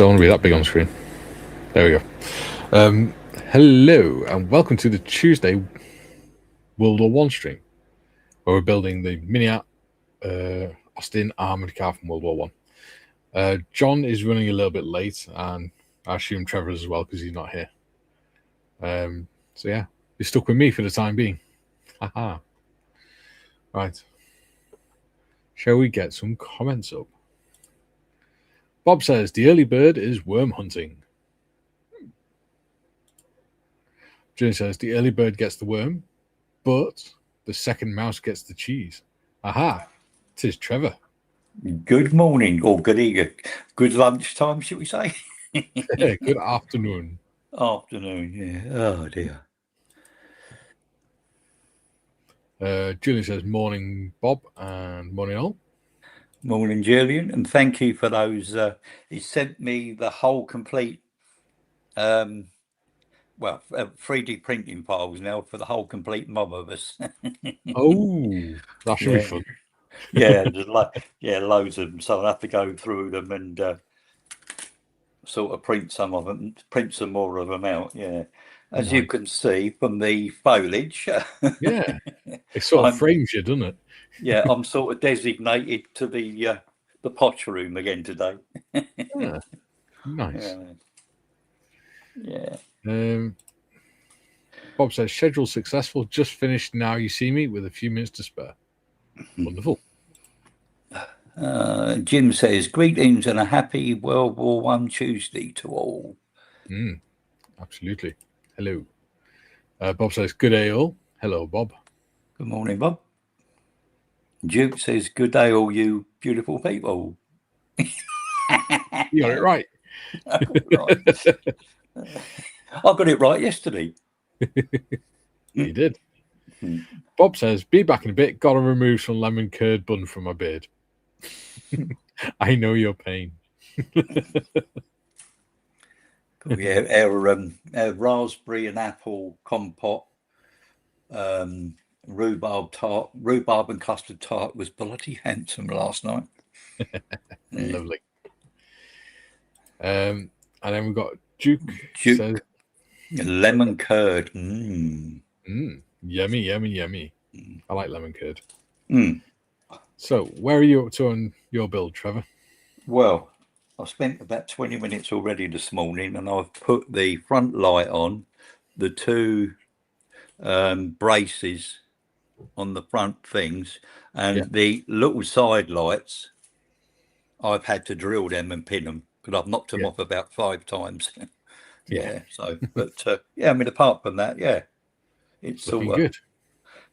don't want to be that big on screen. There we go. Hello, and welcome to the Tuesday World War One stream, where we're building the MiniArt Austin armored car from World War One. John is running a little bit late, and I assume Trevor as well because he's not here. So yeah, you're stuck with me for the time being. Haha. Right. Shall we get some comments up? Bob says the early bird is worm hunting. June says the early bird gets the worm, but the second mouse gets the cheese. Aha! Tis Trevor. Good morning, or good evening. Good lunchtime, should we say? Good afternoon. Afternoon, yeah. Oh dear. Julian says morning, Bob, and morning all. Morning, Julian, and thank you for those. He sent me the whole complete, 3D printing files now for the whole complete mob of us. Oh, that should be fun. Yeah, loads of them. So I'll have to go through them and sort of print some of them, print some more of them out. Yeah, as you can see from the foliage. Yeah, it sort of frames you, doesn't it? Yeah, I'm sort of designated to the potch room again today. Yeah. Nice. Yeah. Bob says schedule successful. Just finished. Now you see me with a few minutes to spare. Wonderful. Jim says greetings and a happy World War One Tuesday to all. Absolutely. Hello. Bob says good day all. Hello, Bob. Good morning, Bob. Duke says good day all you beautiful people. You got it right. I got it right yesterday. You did. Bob says be back in a bit. Gotta remove some lemon curd bun from my beard. I know your pain. Yeah, our raspberry and apple compote, rhubarb and custard tart was bloody handsome last night. Lovely. And then we've got Duke says lemon curd. Yummy, yummy, yummy. I like lemon curd. So where are you up to on your build, Trevor? Well, I've spent about 20 minutes already this morning, and I've put the front light on, the two braces on the front things, and the little side lights, I've had to drill them and pin them because I've knocked them off about 5 times. So, but I mean, apart from that, it's all good.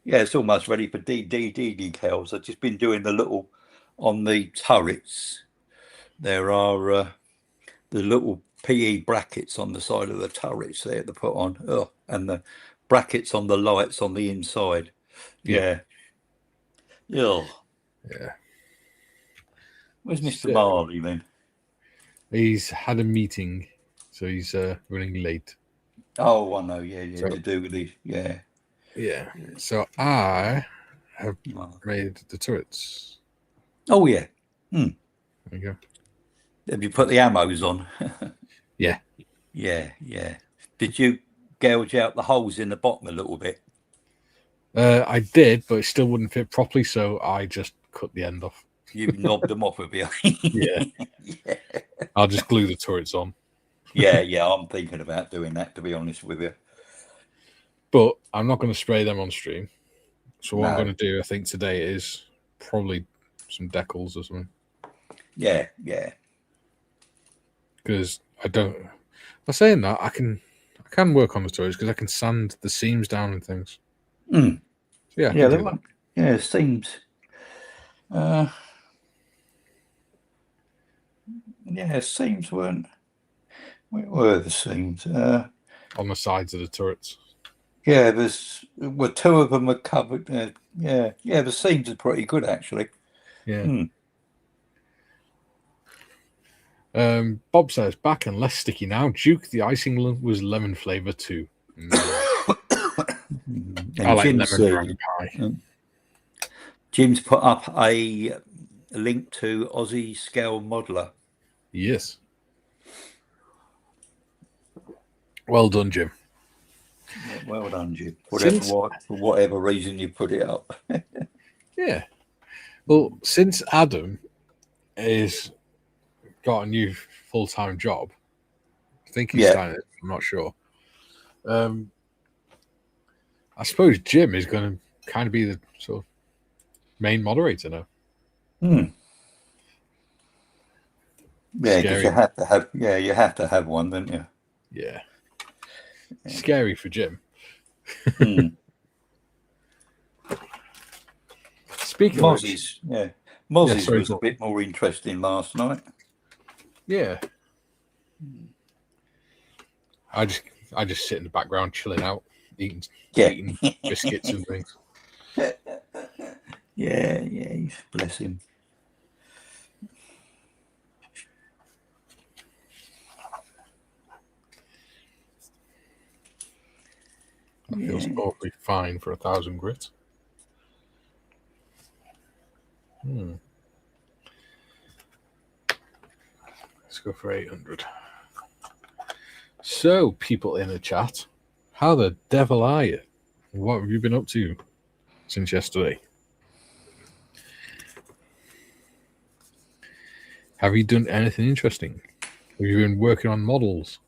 Yeah, it's almost ready for DD decals. I've just been doing the little on the turrets. There are the little PE brackets on the side of the turrets there to put on, and the brackets on the lights on the inside. Yeah. Where's Mr. Marley then? He's had a meeting, so he's running late. Oh, I know. So, to do with the Yeah. So I have made the turrets. Oh yeah. There you go. Have you put the ammos on? Yeah. Did you gouge out the holes in the bottom a little bit? I did, but it still wouldn't fit properly, so I just cut the end off. You knobbed them off a bit. Yeah. I'll just glue the turrets on. Yeah, I'm thinking about doing that, to be honest with you. But I'm not going to spray them on stream. So what I'm going to do, I think, today is probably some decals or something. Yeah. Because I don't. By saying that, I can work on the turrets because I can sand the seams down and things. So yeah, seams. Seams weren't. Where were the seams? On the sides of the turrets. Yeah, two of them are covered. The seams are pretty good actually. Yeah. Bob says back and less sticky now. Duke, the icing was lemon flavor too. I like lemon meringue pie. Jim's put up a link to Aussie Scale Modeler. Yes. Well done, Jim. Yeah, well done, Jim. Since- For whatever reason you put it up. Yeah. Well, since Adam is got a new full-time job, I think he's Yeah. starting it, I'm not sure. I suppose Jim is going to kind of be the sort of main moderator now. Yeah, because Scary. you have to have one, don't you? Yeah. Scary for Jim. Speaking of Mozzie's, Mozzie's sorry, was a bit more interesting last night. Yeah. I just sit in the background chilling out, eating biscuits and things. Yeah, bless him. That feels awfully fine for 1,000 grit. Let's go for 800. So, people in the chat, how the devil are you? What have you been up to since yesterday? Have you done anything interesting? Have you been working on models?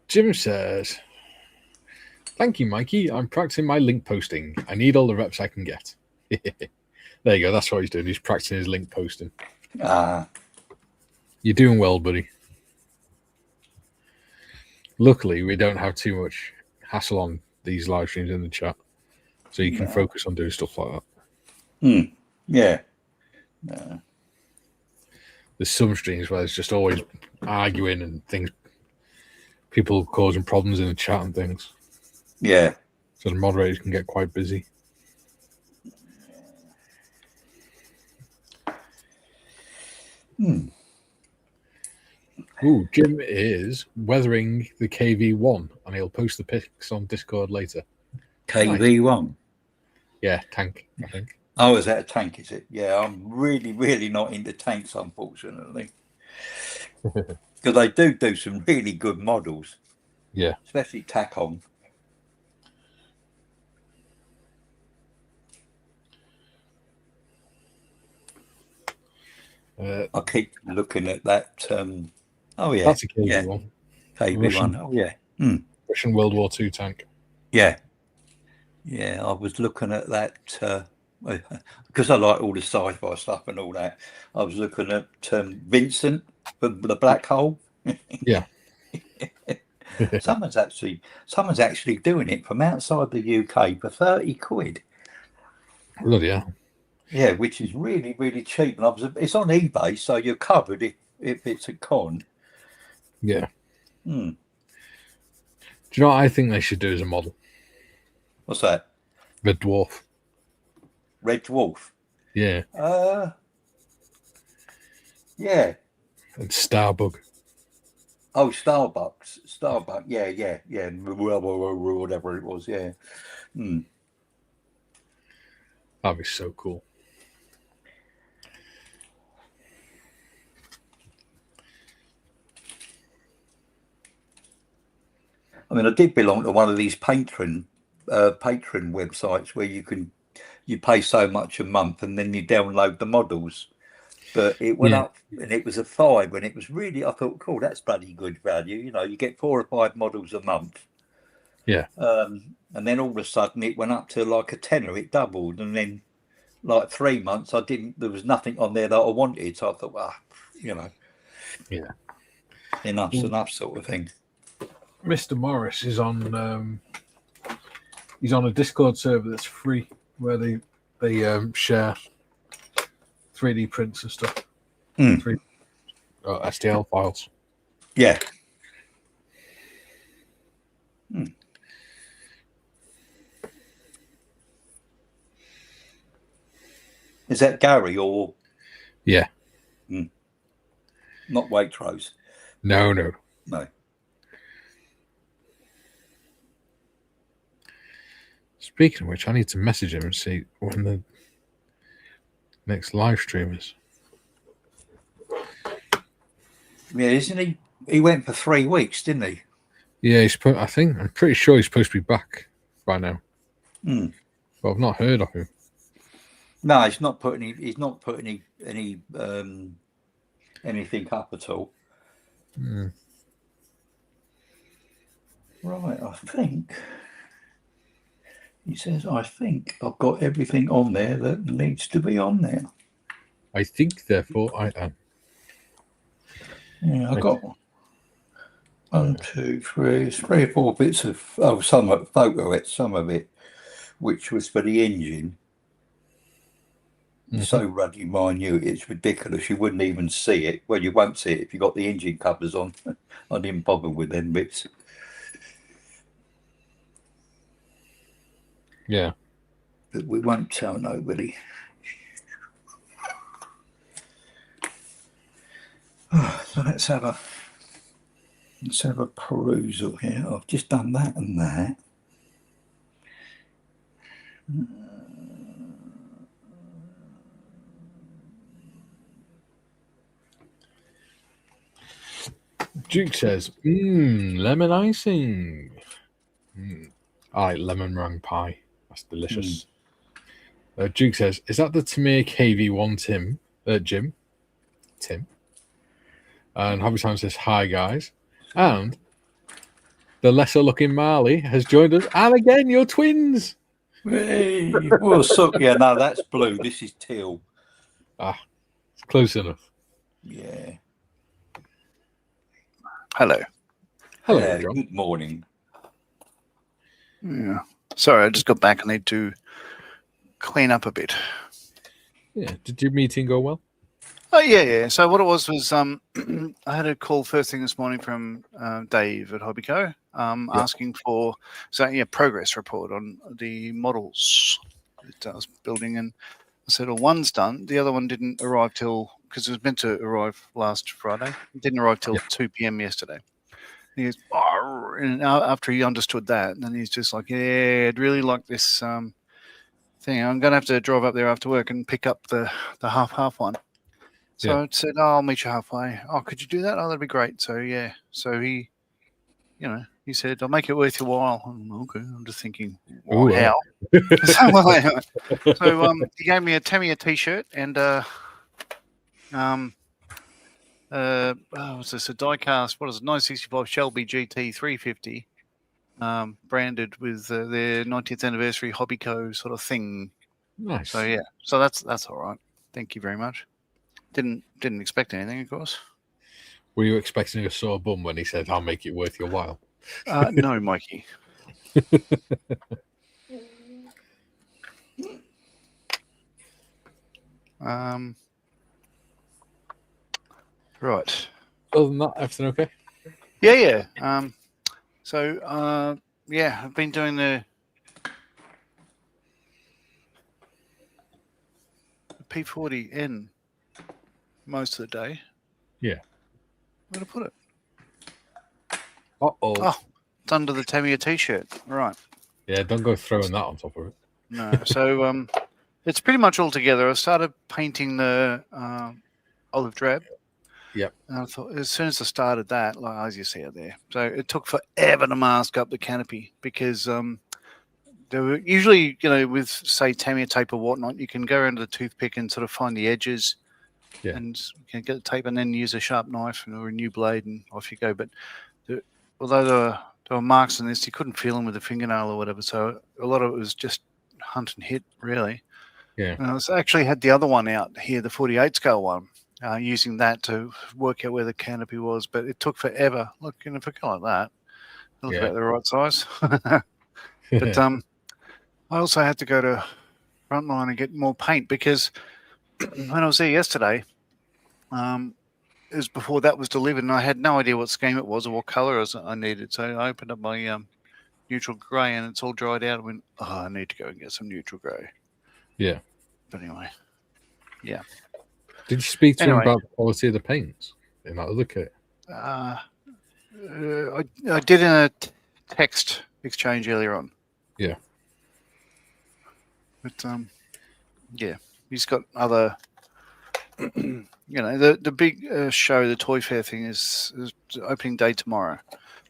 Jim says, "Thank you, Mikey. I'm practicing my link posting. I need all the reps I can get." There you go. That's what he's doing. He's practicing his link posting. You're doing well, buddy. Luckily, we don't have too much hassle on these live streams in the chat, so you can focus on doing stuff like that. Yeah. There's some streams where there's just always arguing and things, people causing problems in the chat and things. Yeah. So the moderators can get quite busy. Ooh, Jim is weathering the KV1, and he'll post the pics on Discord later. KV1? Yeah, tank, I think. Oh, is that a tank, is it? Yeah, I'm really, really not into tanks, unfortunately. Because they do some really good models. Yeah. Especially tack-on. I keep looking at that. Oh, yeah. That's a KV1. KV1. Oh, yeah. Russian World War II tank. Yeah. Yeah, I was looking at that because I like all the sci-fi stuff and all that. I was looking at Vincent, the black hole. Yeah. Someone's actually doing it from outside the UK for 30 quid. Bloody hell. Yeah, which is really, really cheap. And it's on eBay, so you're covered if it's a con. Yeah. Do you know what I think they should do as a model? What's that? Red Dwarf. Red Dwarf? Yeah. Yeah. And Starbug. Oh, Starbuck. Yeah. Whatever it was, yeah. That'd be so cool. I mean, I did belong to one of these patron websites where you pay so much a month and then you download the models. But it went up and it was a 5 and it was really, I thought, cool, that's bloody good value. You know, you get 4 or 5 models a month. Yeah. And then all of a sudden it went up to like a tenner, it doubled. And then like 3 months, there was nothing on there that I wanted. So I thought, well, you know. Yeah. Enough's enough sort of thing. Mr. Morris is on he's on a Discord server that's free where they share 3D prints and stuff. STL files. Yeah. Is that Gary or? Yeah. Not Waitrose. No. No. Speaking of which, I need to message him and see when the next live stream is. Yeah, isn't he? He went for 3 weeks, didn't he? Yeah, I'm pretty sure he's supposed to be back by now. Mm. But I've not heard of him. No, he's not put any. He's not put any anything up at all. Mm. Right, I think he says. I think I've got everything on there that needs to be on there. I think, therefore, I am. Yeah, I got 1, 2, 3, 3 or 4 bits of some of it, which was for the engine. It's so ruddy minute, it's ridiculous. You wouldn't even see it. Well, you won't see it if you got the engine covers on. I didn't bother with them bits. Yeah. But we won't tell nobody. So let's have a perusal here. I've just done that and that. Duke says, lemon icing. I like lemon meringue pie. That's delicious. Duke says, is that the Tamir KV1 Jim? Tim. And Hobby Time says, hi guys. And the lesser looking Marley has joined us. And again, you're twins. Hey, well, so yeah, no, that's blue. This is teal. It's close enough. Yeah. Hello. Hello, John. Good morning. Yeah. Sorry, I just got back. I need to clean up a bit. Yeah. Did your meeting go well? Oh, yeah. So what it was I had a call first thing this morning from Dave at Hobbyco asking for progress report on the models that I was building. And I said, well, one's done. The other one didn't arrive because it was meant to arrive last Friday. It didn't arrive till 2 p.m. yesterday. And he goes, and after he understood that, and then he's just like, yeah, I'd really like this thing. I'm going to have to drive up there after work and pick up the half one. So I said, I'll meet you halfway. Oh, could you do that? Oh, that'd be great. So, yeah. So he said, I'll make it worth your while. Okay. I'm just thinking, how? So he gave me a Tamiya t-shirt and what's this? A die-cast, what is it? 965 Shelby GT 350, branded with their 90th anniversary Hobbyco sort of thing. Nice. So yeah, so that's all right. Thank you very much. Didn't expect anything, of course. Were you expecting a sore bum when he said, I'll make it worth your while? No, Mikey. Right. Other than that, everything okay? Yeah. I've been doing the P40N most of the day. Yeah. Where to put it? Oh, it's under the Tamiya t-shirt. Right. Yeah, don't go throwing that on top of it. No. So it's pretty much all together. I started painting the olive drab. Yep. And I thought, as soon as I started that, like as you see it there, so it took forever to mask up the canopy because there were usually, with say Tamiya tape or whatnot, you can go around with a toothpick and sort of find the edges, and you can get the tape and then use a sharp knife or a new blade and off you go. But although there were marks on this, you couldn't feel them with a fingernail or whatever. So a lot of it was just hunt and hit, really. Yeah. And I actually had the other one out here, the 48 scale one. Using that to work out where the canopy was, but it took forever. Look, if I go like that, it looks about the right size. But I also had to go to Frontline and get more paint because when I was there yesterday, it was before that was delivered, and I had no idea what scheme it was or what color I needed. So I opened up my neutral grey, and it's all dried out. I went, I need to go and get some neutral grey. Yeah. But anyway, yeah. Did you speak to him about the quality of the paints in that other kit? I did in a text exchange earlier on. Yeah. But yeah, he's got other. The big show, the Toy Fair thing is opening day tomorrow.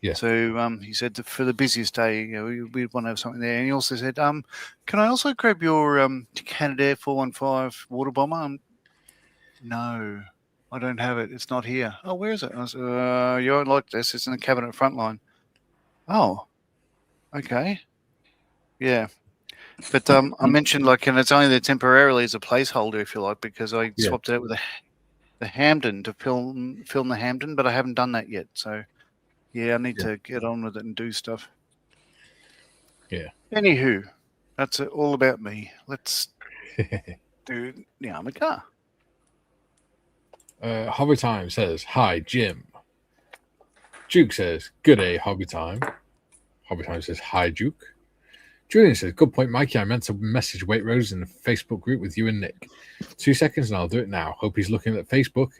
Yeah. So he said that for the busiest day, we'd want to have something there. And he also said, can I also grab your Canadair 415 water bomber? No, I don't have it. It's not here. Oh, where is it? I said, you won't like this. It's in the cabinet front line. Oh, okay. Yeah. But I mentioned, and it's only there temporarily as a placeholder, if you like, because I swapped it out with the Hamden to film the Hamden, but I haven't done that yet. So, yeah, I need to get on with it and do stuff. Yeah. Anywho, that's all about me. Let's do the armored car. Hobby Time says, "Hi, Jim." Duke says, "Good day, Hobby Time." Hobby Time says, "Hi, Duke." Julian says, "Good point, Mikey. I meant to message Wait Rose in the Facebook group with you and Nick. 2 seconds and I'll do it now. Hope he's looking at Facebook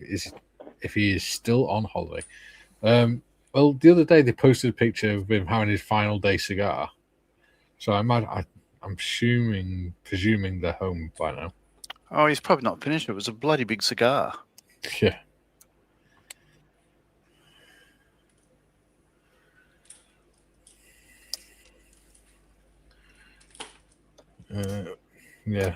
if he is still on holiday." Well, the other day they posted a picture of him having his final day cigar. So I'm presuming they're home by now. Oh, he's probably not finished. It was a bloody big cigar. Yeah. Yeah.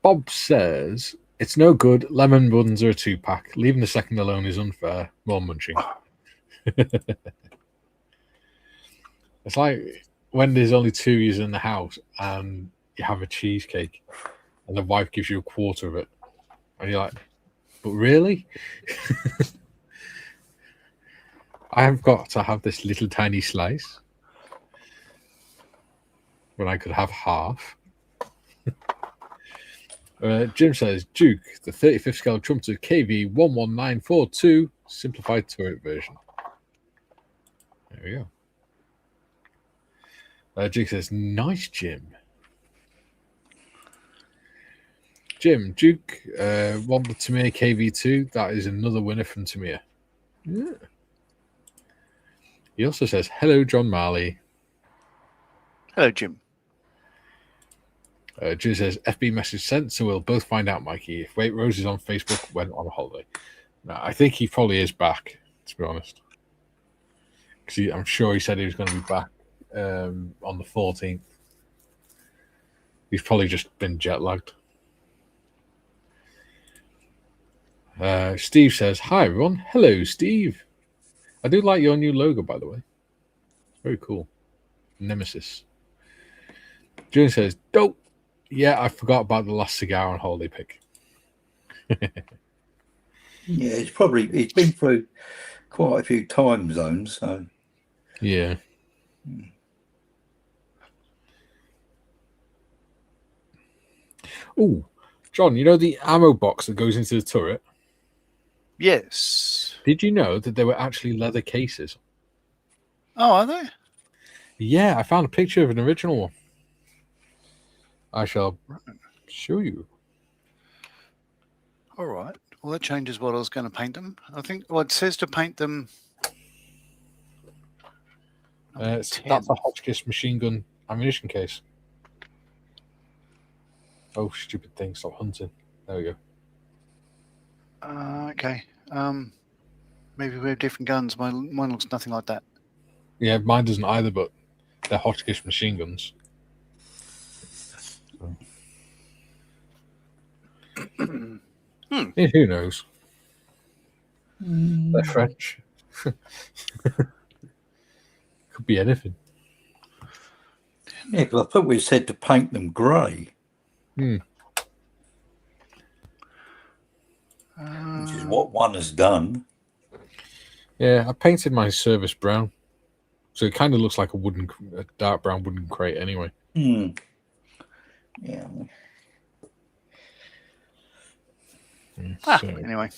Bob says, "It's no good. Lemon buns are a 2-pack. Leaving the second alone is unfair. More munching." It's like when there's only 2 years in the house and you have a cheesecake and the wife gives you a quarter of it. And you're like, but really? I have got to have this little tiny slice when I could have half. Jim says, "Duke, the 35th scale Trumpeter KV11942 simplified turret version." There we go. Duke says, "Nice, Jim." Jim, Duke, want the Tamiya KV2. That is another winner from Tamiya. Yeah. He also says, "Hello, John Marley." Hello, Jim. Jim says, "FB message sent, so we'll both find out, Mikey. If Wait Rose is on Facebook, went on a holiday." Now, I think he probably is back, to be honest. Because I'm sure he said he was going to be back on the 14th. He's probably just been jet lagged. Steve says, "Hi, everyone." Hello, Steve. I do like your new logo, by the way. Very cool. Nemesis. Julian says, "Dope. Yeah, I forgot about the last cigar on holiday pick." Yeah, he's been through quite a few time zones, so yeah. Oh, John, you know the ammo box that goes into the turret? Yes. Did you know that they were actually leather cases? Oh, are they? Yeah, I found a picture of an original one. I shall show you. All right. Well, that changes what I was going to paint them. I think, it says to paint them. That's a Hotchkiss machine gun ammunition case. Oh, stupid thing. Stop hunting. There we go. Okay. Maybe we have different guns. Mine looks nothing like that. Yeah, mine doesn't either, but they're Hotchkiss machine guns. So. Yeah, who knows? They're French. Could be anything. yeah. Because I thought we said to paint them grey, which is what one has done. Yeah, I painted my service brown, so it kind of looks like a dark brown wooden crate anyway. Yeah. Anyway.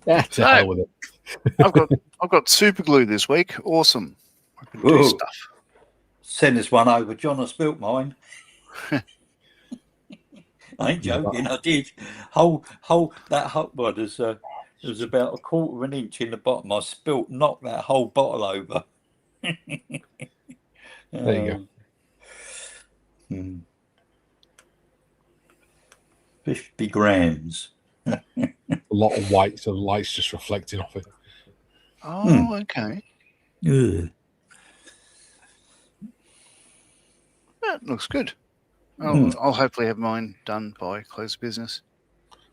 Yeah, to hell with it. I've got super glue this week. Awesome. I can do stuff. Send us one over. John, I spilt mine. I ain't joking. I did. Well, there's about a quarter of an inch in the bottom. I knocked that whole bottle over. There you go. 50 grams. A lot of white, so the light's just reflecting off it. Oh, okay. Ugh. That looks good. I'll hopefully have mine done by close of business.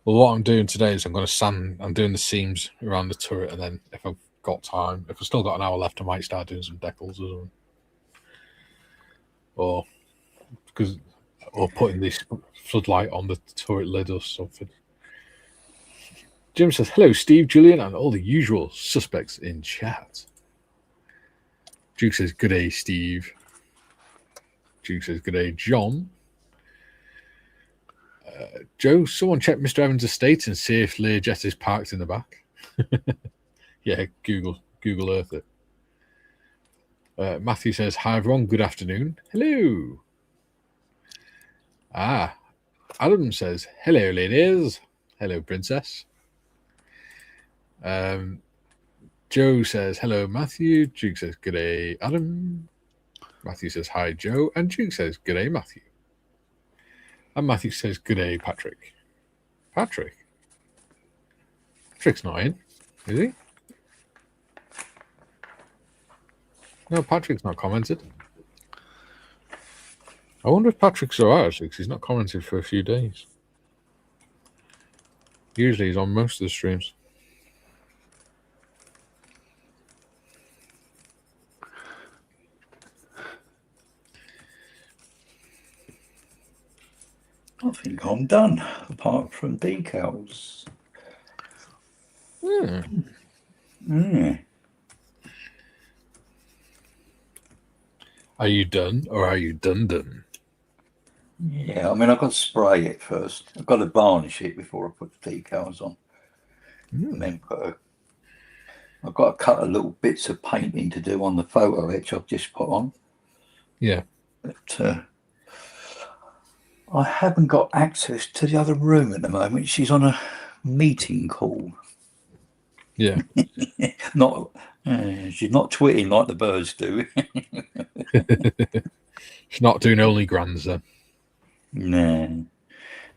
Well, what I'm doing today is I'm doing the seams around the turret, and then if I've got time, if I've still got an hour left, I might start doing some decals or something. Or putting this floodlight on the turret lid or something. Jim says, hello, Steve, Julian, and all the usual suspects in chat. Duke says, good day, Steve. Duke says, good day, John. Joe, someone check Mr. Evans' estate and see if Learjet is parked in the back. Yeah, Google Earth it. Matthew says, hi, everyone. Good afternoon. Hello. Adam says, hello, ladies. Hello, princess. Joe says, hello, Matthew. Duke says, good day, Adam. Matthew says, hi, Joe. And Duke says, good day, Matthew. And Matthew says, good day, Patrick. Patrick's not in, is he? No, Patrick's not commented. I wonder if Patrick's alright, actually, because he's not commented for a few days. Usually he's on most of the streams. I think I'm done, apart from decals. Are you done, or are you done? Yeah, I mean, I've got to spray it first. I've got to varnish it before I put the decals on. And then I've got a couple of little bits of painting to do on the photo etch I've just put on. Yeah. But I haven't got access to the other room at the moment. She's on a meeting call. Yeah. She's not twitting like the birds do. She's not doing only grands then. No.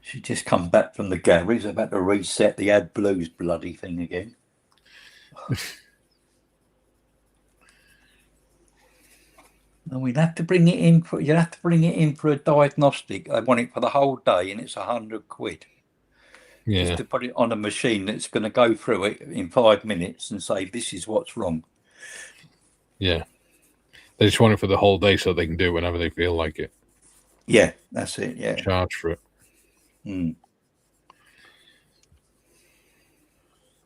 She just come back from the garage. About to reset the AdBlues bloody thing again. And we'd have to bring it in for. You'd have to bring it in for a diagnostic. I want it for the whole day, and it's £100. Yeah. Just to put it on a machine that's going to go through it in 5 minutes and say this is what's wrong. Yeah. They just want it for the whole day so they can do it whenever they feel like it. Yeah, that's it. Yeah. Charge for it.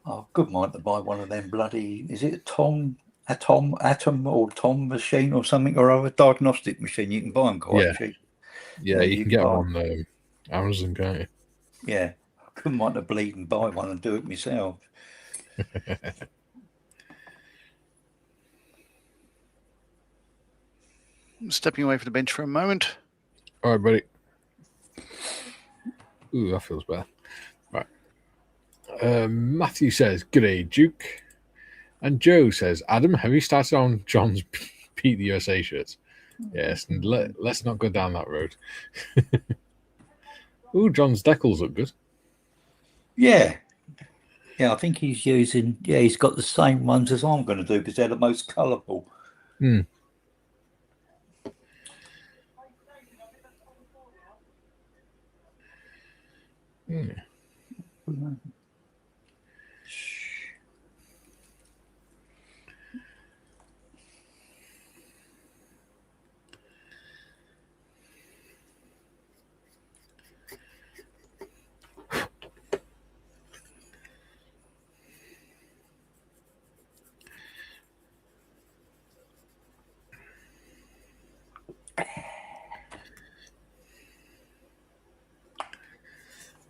Oh, good mind to buy one of them bloody. Is it Atom or Tom machine or something, or other diagnostic machine? You can buy them quite cheap. Yeah, you can get them on Amazon, can't you? Yeah, I couldn't mind to bleed and buy one and do it myself. I'm stepping away from the bench for a moment. All right, buddy. Ooh, that feels bad. Right. Matthew says, good day, Duke. And Joe says, Adam, have you started on John's Pete the USA shirts? Yes, and let's not go down that road. Ooh, John's decals look good. Yeah. Yeah, I think he's using, he's got the same ones as I'm going to do because they're the most colourful. Yeah.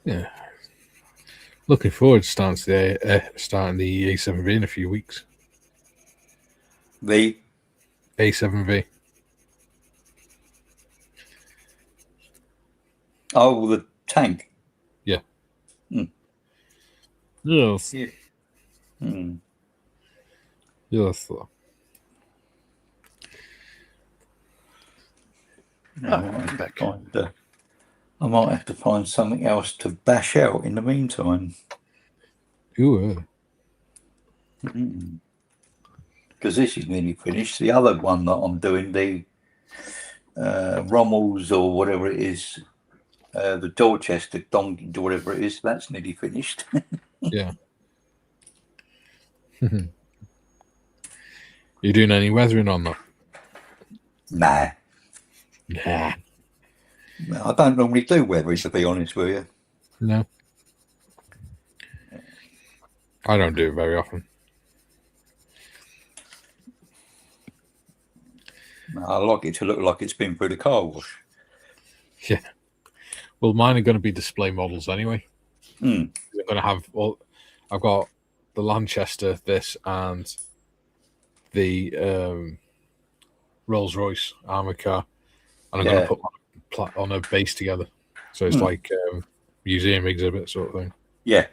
Yeah. Looking forward to starting the A7V in a few weeks. The A7V. Oh, the tank. Yes. Yeah. Yes. Sir. I'm back. I might have to find something else to bash out in the meantime. Ooh. Because this is nearly finished. The other one that I'm doing, the Rommel's or whatever it is, the Dorchester donkey, whatever it is, that's nearly finished. Yeah. You doing any weathering on that? Nah. Nah. I don't normally do weathering, to be honest with you. No. I don't do it very often. I like it to look like it's been through the car wash. Yeah. Well, mine are going to be display models anyway. Mm. They're going to have I've got the Lanchester, this, and the Rolls Royce armour car, and I'm going to put on a base together, so it's like museum exhibit sort of thing. Yeah.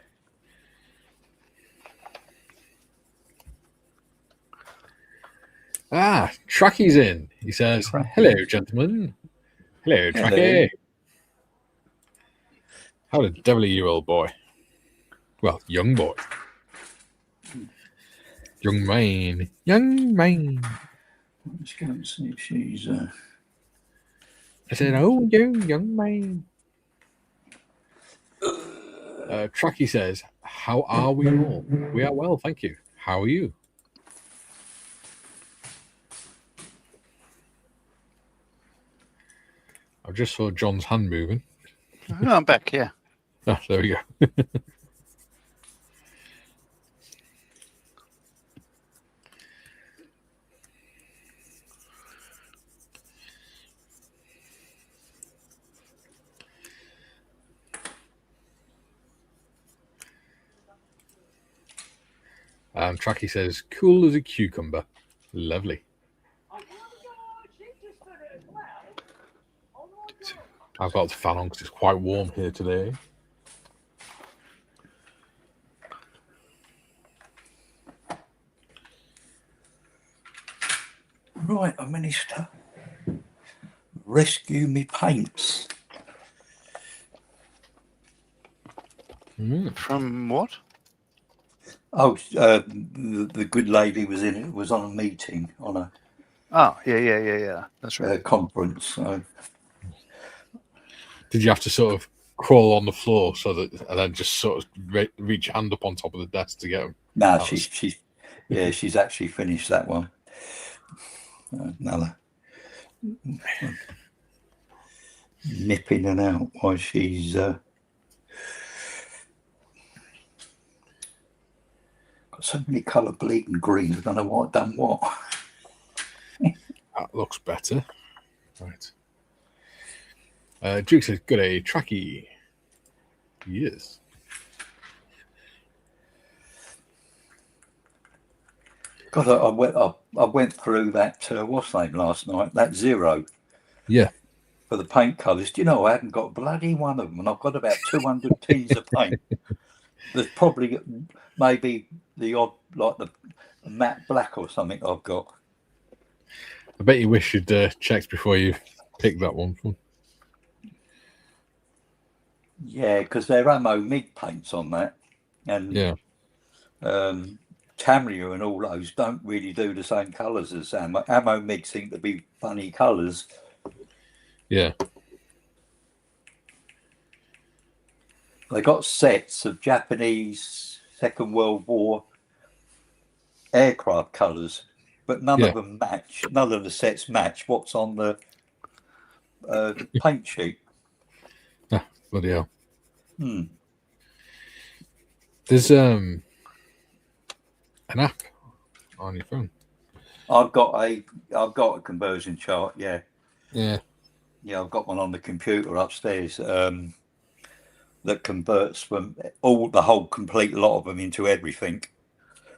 Ah, Tracky's in. He says, "Hello, gentlemen. Hello, Tracky. How the devil are you, old boy? Well, young boy. Young man. Young man." Let's go and see if she's... I said, "Oh, young man." Tracky says, "How are we all? We are well, thank you. How are you?" I just saw John's hand moving. Oh, I'm back, yeah. Oh, there we go. Tracky says, "Cool as a cucumber." Lovely. I've got the fan on because it's quite warm here today. Right, I managed to rescue me paints. From what? Oh, the good lady was in it. Was on a meeting on a Yeah. That's right. conference. So. Did you have to sort of crawl on the floor and then just sort of reach your hand up on top of the desk to get them? No, she's actually finished that one. Another nipping and out while she's got so many colour bleeding greens. I don't know what I've done what. That looks better. Right. Duke says, "Good day, Tracky." Yes. God, I went through that what's name last night. That Zero. Yeah. For the paint colours. Do you know I haven't got bloody one of them, and I've got about 200 tins of paint. There's probably maybe the odd, like the matte black or something I've got. I bet you wish you'd checked before you picked that one. Yeah, because they're Ammo MIG paints on that, and yeah, Tamria and all those don't really do the same colours as Ammo. Ammo MIG seem to be funny colours. Yeah. They got sets of Japanese Second World War aircraft colours, but none of them match. None of the sets match what's on the paint sheet. Ah, bloody hell. There's an app on your phone. I've got a conversion chart. Yeah. I've got one on the computer upstairs that converts from the whole complete lot of them into everything.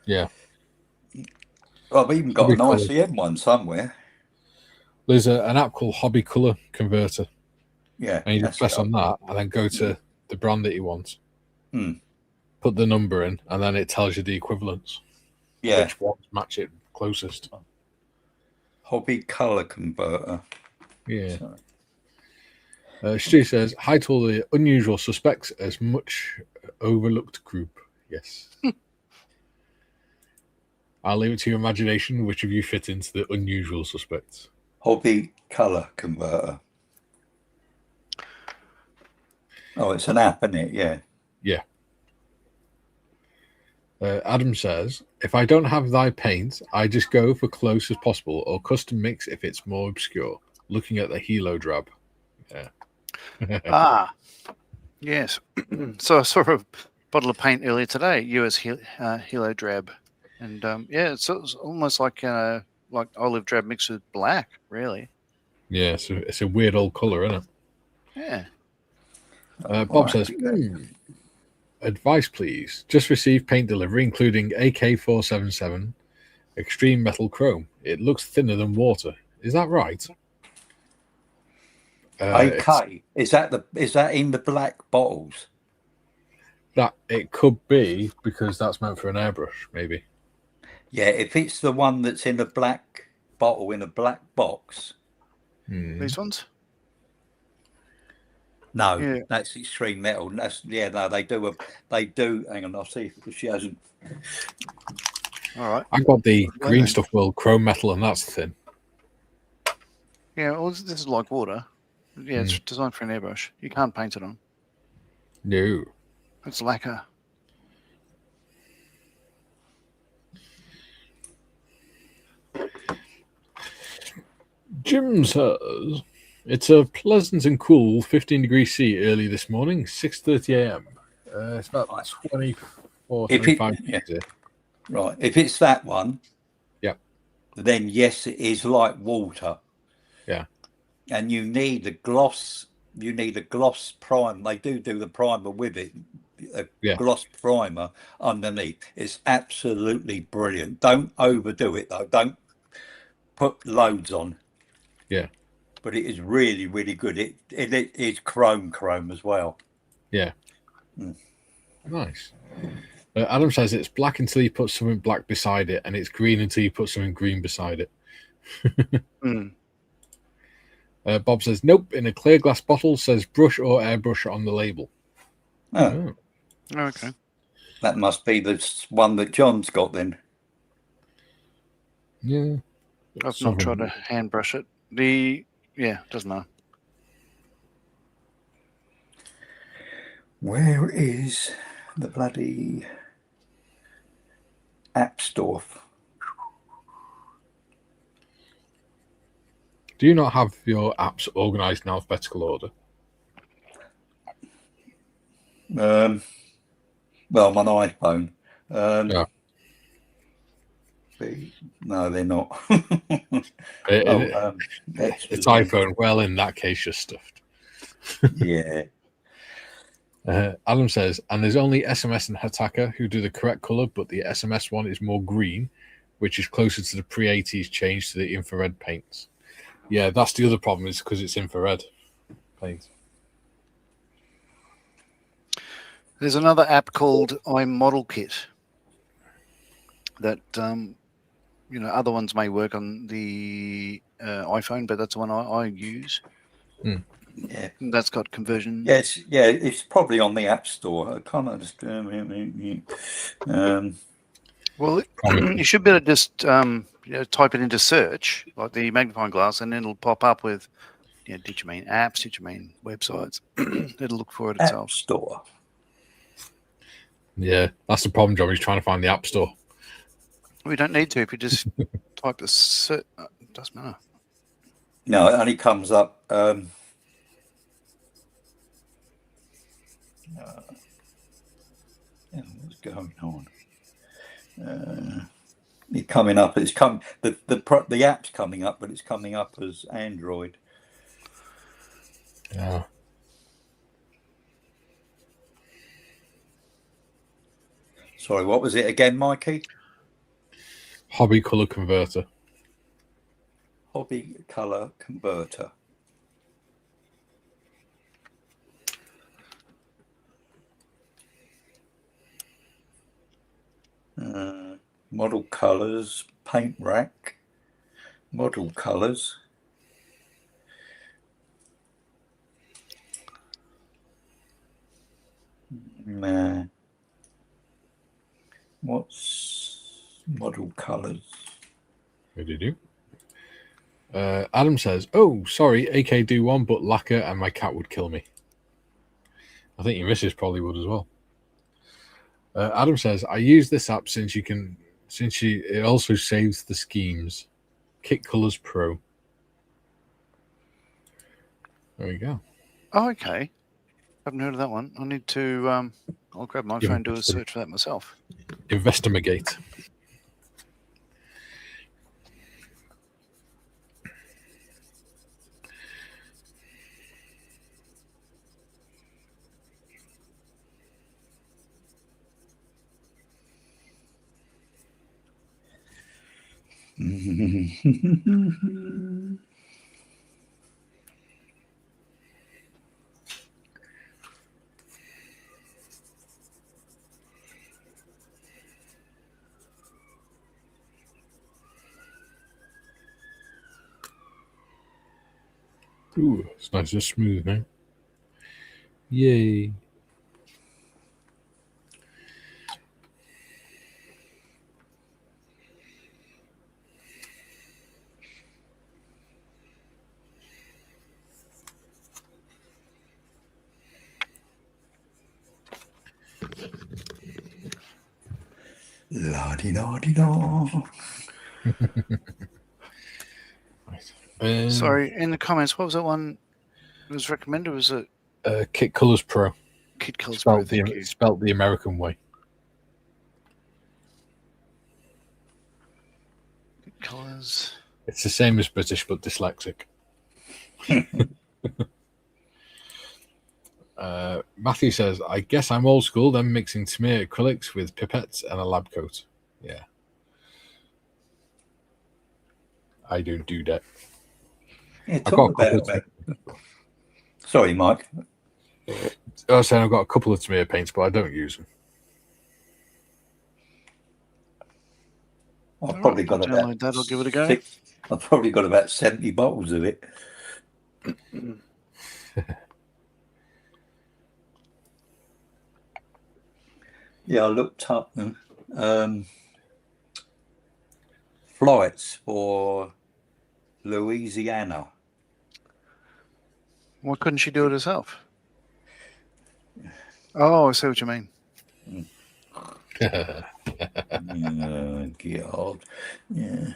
Yeah. I've even got an ICM one somewhere. There's an app called Hobby Color Converter, Yeah, And you just that's press it. on that and then go to the brand that you want. Hmm. Put the number in, and then it tells you the equivalents. Yeah. Which ones match it closest. Hobby color converter. Yeah. So, Stu says, hi to all the unusual suspects as much overlooked group. Yes. I'll leave it to your imagination which of you fit into the unusual suspects. hobby color converter. Oh, it's an app, isn't it? Yeah. Yeah. Adam says, if I don't have thy paint, I just go for close as possible or custom mix if it's more obscure. Looking at the Helo drab. Yeah. Yes. So I saw a bottle of paint earlier today, US Helo Drab, and it's almost like olive drab mixed with black, really. Yeah, so it's a weird old colour, isn't it? Yeah. Bob says, advice please. Just received paint delivery, including AK-477 Extreme Metal Chrome. It looks thinner than water. Is that right? AK, is that in the black bottles? That it could be because that's meant for an airbrush, maybe. Yeah, if it's the one that's in a black bottle in a black box. These ones? No, that's extreme metal. No, they do. Hang on, I'll see if she hasn't. All right. I got the Green Stuff World Chrome Metal, and that's thin. Yeah, well, this is like water. Yeah, it's designed for an airbrush. You can't paint it on. No. It's lacquer. Jim says, it's a pleasant and cool 15 degrees C early this morning, 6:30 a.m. It's about 24, 25 degrees here. Right. If it's that one, then yes, it is like water. Yeah. And you need a gloss. You need a gloss primer. They do the primer with it. A gloss primer underneath. It's absolutely brilliant. Don't overdo it though. Don't put loads on. Yeah. But it is really, really good. It is chrome as well. Yeah. Nice. Adam says it's black until you put something black beside it, and it's green until you put something green beside it. Bob says, nope, in a clear glass bottle, says brush or airbrush on the label. Oh, okay. That must be the one that John's got then. Yeah. I've not tried to hand brush it. Doesn't matter. Where is the bloody App Store? Do you not have your apps organized in alphabetical order? Well, I'm on iPhone. No, they're not. It's iPhone. Well, in that case, you're stuffed. Yeah. Adam says, and there's only SMS and Hataka who do the correct color, but the SMS one is more green, which is closer to the pre-80s change to the infrared paints. Yeah, that's the other problem, is because it's infrared paint. There's another app called iModel Kit that other ones may work on the iPhone, but that's the one I use. Yeah, that's got conversion. Yes, it's probably on the App Store. I can't understand. Well, you should be able to just type it into search, like the magnifying glass, and then it'll pop up with, did you mean apps? Did you mean websites? It'll look for it itself. App Store. Yeah, that's the problem, John. He's trying to find the App Store. We don't need to. If you just type the search, it doesn't matter. No, it only comes up. What's going on? It's coming up. It's the app's coming up, but it's coming up as Android. Yeah. Sorry, what was it again, Mikey? Hobby color converter. Hobby color converter. model colours, paint rack, model colours. Nah. What's model colours? What do you do? Adam says, "Oh, sorry, AK do one, but lacquer and my cat would kill me." I think your missus probably would as well. Adam says, "I use this app since it also saves the schemes. Kit Colors Pro." There we go. Oh, okay. Haven't heard of that one. I need to. I'll grab my phone and do a search for that myself. Investigate. Ooh, it's nice and smooth now. Yay. La-di-da-di-da. Right. Sorry, in the comments, what was that one that was recommended? Was it Kit Colors Pro. Kid Colors Pro? Thank you. Spelt the American way. Kid Colors. It's the same as British, but dyslexic. Matthew says, "I guess I'm old school, then mixing smear acrylics with pipettes and a lab coat." Yeah. I don't do that. Yeah, talk about that. Sorry, Mike. I was saying I've got a couple of smear paints, but I don't use them. I've probably got about download that. I'll give it a go. I've probably got about 70 bottles of it. Yeah, I looked up flights for Louisiana. Why couldn't she do it herself? Oh, I see what you mean. Oh, God. Yeah.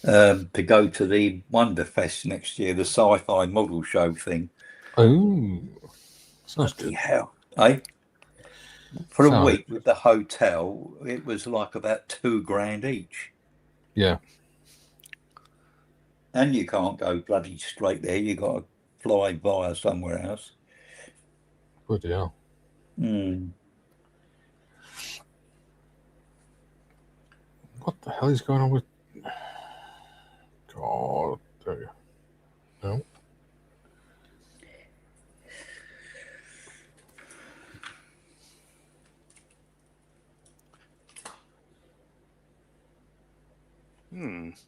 To go to the Wonderfest next year, the sci-fi model show thing. Oh, sounds Bloody good. hell, eh? For a Sounds week with the hotel, it was like about $2,000 each. Yeah. And you can't go bloody straight there. You got to fly via somewhere else. Bloody hell. What the hell is going on with... God, there you go. No.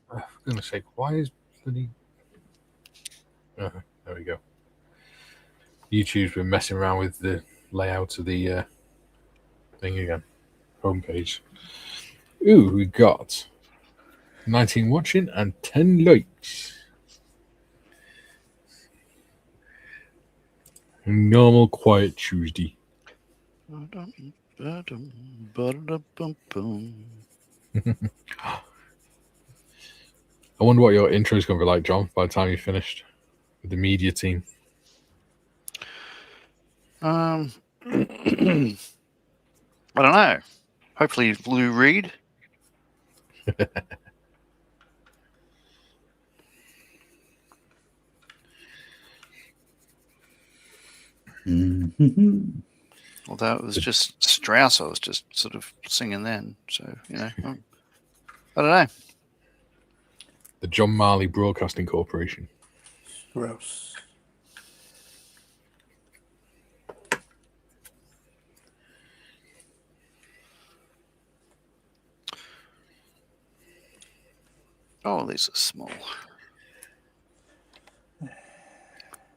For goodness sake, why is bloody... there we go. YouTube's been messing around with the layout of the thing again. Homepage. Ooh, we got 19 watching and 10 likes. Normal quiet Tuesday. I wonder what your intro is going to be like, John, by the time you're finished with the media team. I don't know. Hopefully, Lou Reed. Although it was just Strauss, I was just sort of singing then. So, you know, I don't know. The John Marley Broadcasting Corporation. Gross. Oh, these are small.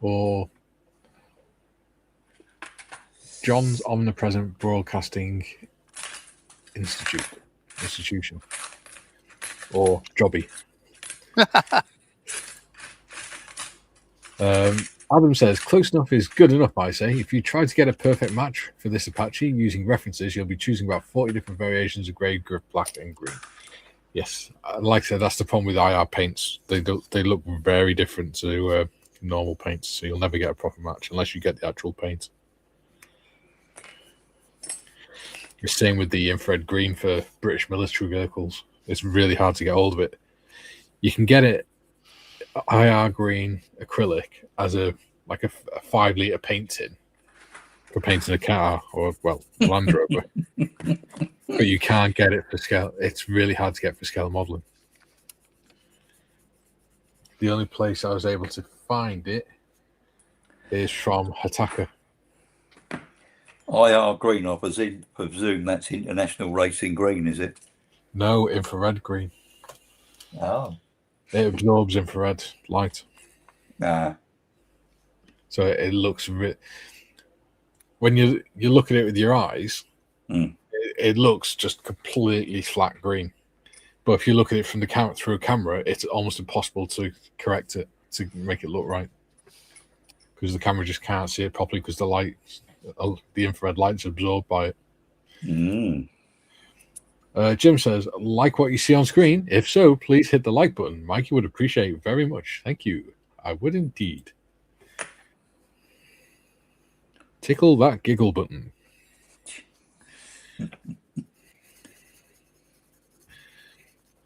Or John's Omnipresent Broadcasting Institution. Or Jobby. Adam says, close enough is good enough, I say. If you try to get a perfect match for this Apache using references, you'll be choosing about 40 different variations of grey, black, and green. Yes, like I said, that's the problem with IR paints. They look very different to normal paints, so you'll never get a proper match unless you get the actual paint. The same with the infrared green for British military vehicles. It's really hard to get hold of it. You can get it IR green acrylic as a 5-litre paint tin for painting a car or Land Rover. But you can't get it for scale. It's really hard to get for scale modeling. The only place I was able to find it is from Hataka. IR green, I presume that's International Racing Green, is it? No, infrared green. Oh. It absorbs infrared light. Nah. So it looks... when you look at it with your eyes, it looks just completely flat green. But if you look at it from through a camera, it's almost impossible to correct it, to make it look right. Because the camera just can't see it properly because the infrared light's absorbed by it. Jim says, like what you see on screen? If so, please hit the like button. Mikey would appreciate it very much. Thank you. I would indeed. Tickle that giggle button.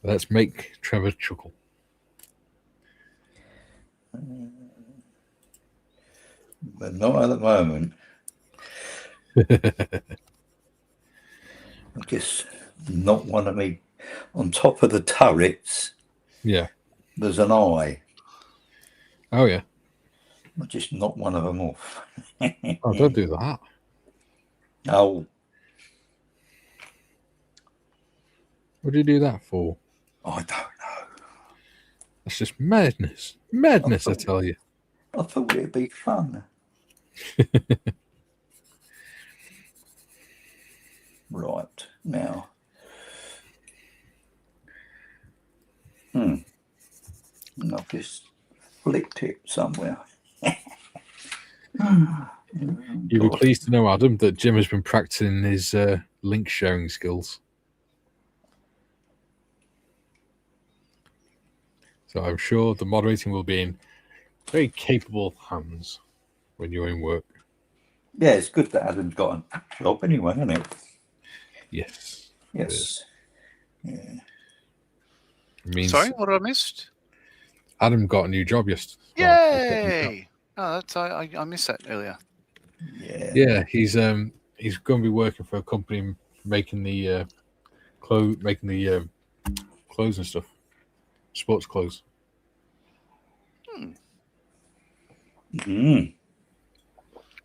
Let's make Trevor chuckle. But not at the moment. I just not one of me on top of the turrets. Yeah. There's an eye. Oh yeah. I just knock one of them off. Oh, don't do that. Oh. What do you do that for? I don't know. That's just madness. Madness, I tell you. I thought it'd be fun. Right, now. I've just flicked it somewhere. You'll be pleased to know, Adam, that Jim has been practicing his link sharing skills. So I'm sure the moderating will be in very capable hands when you're in work. Yeah, it's good that Adam's got a job anyway, isn't it? Yes. Yes. Yeah. It means Sorry, what did I missed? Adam got a new job yesterday. Yay! Oh, that's I missed that earlier. Yeah. Yeah, he's going to be working for a company making the clothes and stuff, sports clothes.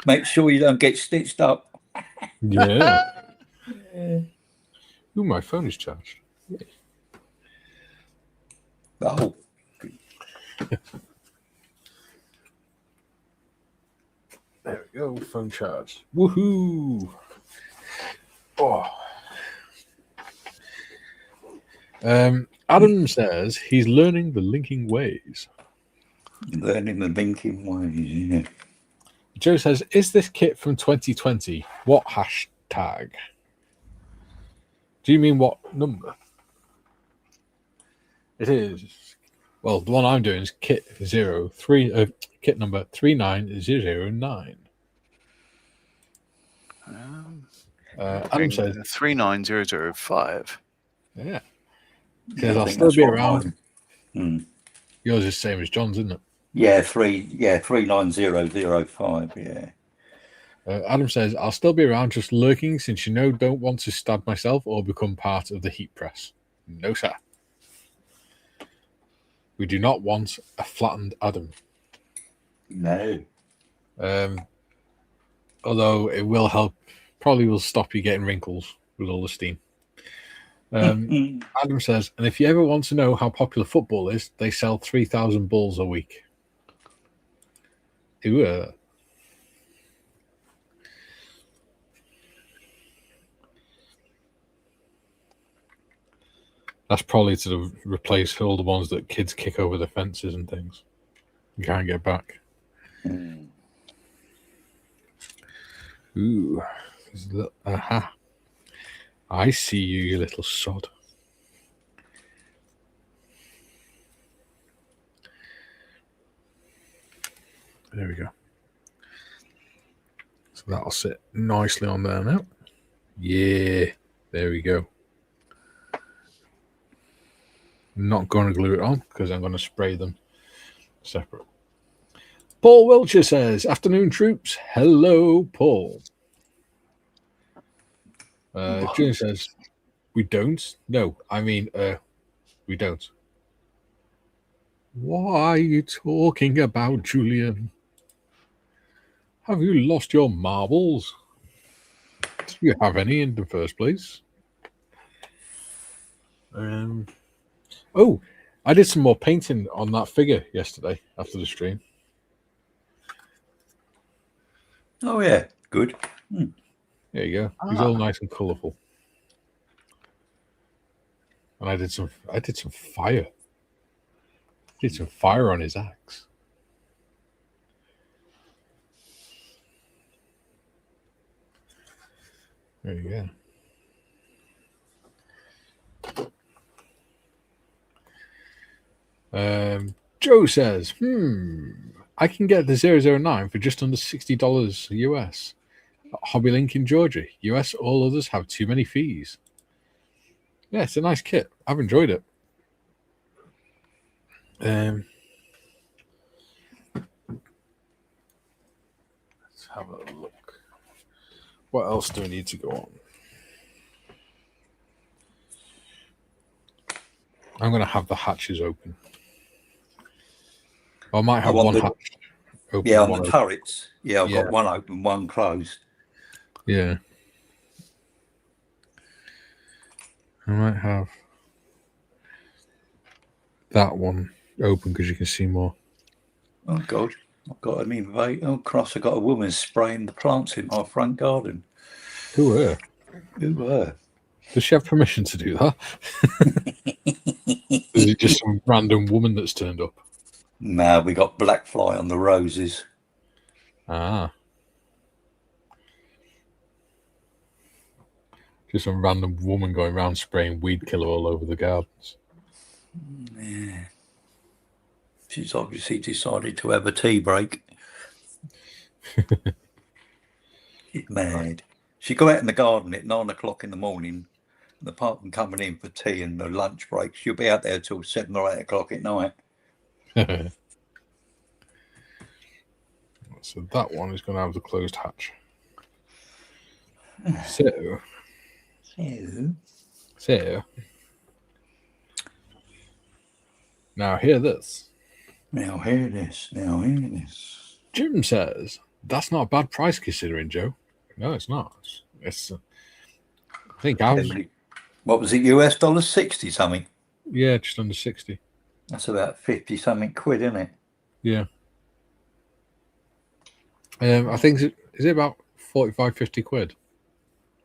Make sure you don't get stitched up. Yeah. Ooh, my phone is charged. Yeah. Oh. There we go, phone charged. Woohoo! Oh. Adam says he's learning the linking ways. Learning the linking ways, yeah. Joe says, is this kit from 2020? What hashtag? Do you mean what number? It is. Well, the one I'm doing is kit number 39009. Adam says 39005. yeah. Says I'll still be around. Yours is the same as John's, isn't it? Yeah, 39005. Yeah. Adam says I'll still be around, just lurking, since don't want to stab myself or become part of the heat press. No, sir. We do not want a flattened Adam. No. Although it will help, probably will stop you getting wrinkles with all the steam. Adam says, and if you ever want to know how popular football is, they sell 3,000 balls a week. Ooh. That's probably to replace all the ones that kids kick over the fences and things. You can't get back. Ooh. Aha. I see you, you little sod. There we go. So that'll sit nicely on there now. Yeah. There we go. Not going to glue it on because I'm going to spray them separate. Paul Wiltshire says, afternoon troops. Hello, Paul. Julian says, we don't. No, I mean, we don't. What are you talking about, Julian? Have you lost your marbles? Do you have any in the first place? Oh, I did some more painting on that figure yesterday after the stream. Oh yeah, good. There you go. He's all nice and colourful. And I did some fire. Did some fire on his axe. There you go. Joe says, I can get the 009 for just under $60 US. Hobby Link in Georgia. US, all others have too many fees. Yeah, it's a nice kit. I've enjoyed it. Let's have a look. What else do I need to go on? I'm going to have the hatches open. I might have one hatch open. Yeah, on the turrets. Yeah, I've got one open, one closed. Yeah. I might have that one open because you can see more. Oh, God. I've got an invite. Oh, cross. I've got a woman spraying the plants in my front garden. Who her? Who her? Does she have permission to do that? Is it just some random woman that's turned up? No, we got black fly on the roses. Ah. Just some random woman going around spraying weed killer all over the gardens. Yeah. She's obviously decided to have a tea break. She's mad. She go out in the garden at 9 o'clock in the morning, and apart from coming in for tea and the lunch break, she'll be out there till 7 or 8 o'clock at night. So that one is going to have the closed hatch. So now hear this. Now hear this. Now hear this. Jim says that's not a bad price considering, Joe. No, it's not. It's I think I was. What was it? US dollars 60 something. Yeah, just under 60. That's about 50 something quid, isn't it? Yeah. I think is it about 45, 50 quid?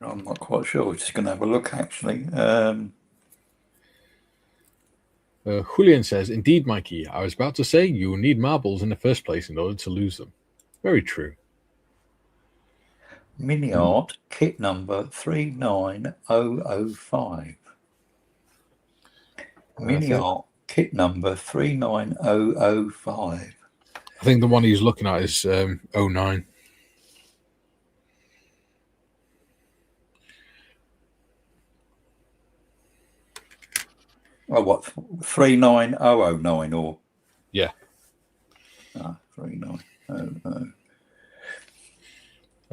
I'm not quite sure. We're just going to have a look, actually. Julian says, indeed, Mikey, I was about to say you need marbles in the first place in order to lose them. Very true. MiniArt kit number 39005. MiniArt kit number 39005. I think the one he's looking at is 09. Oh, what? 39009 or? Yeah. 39009.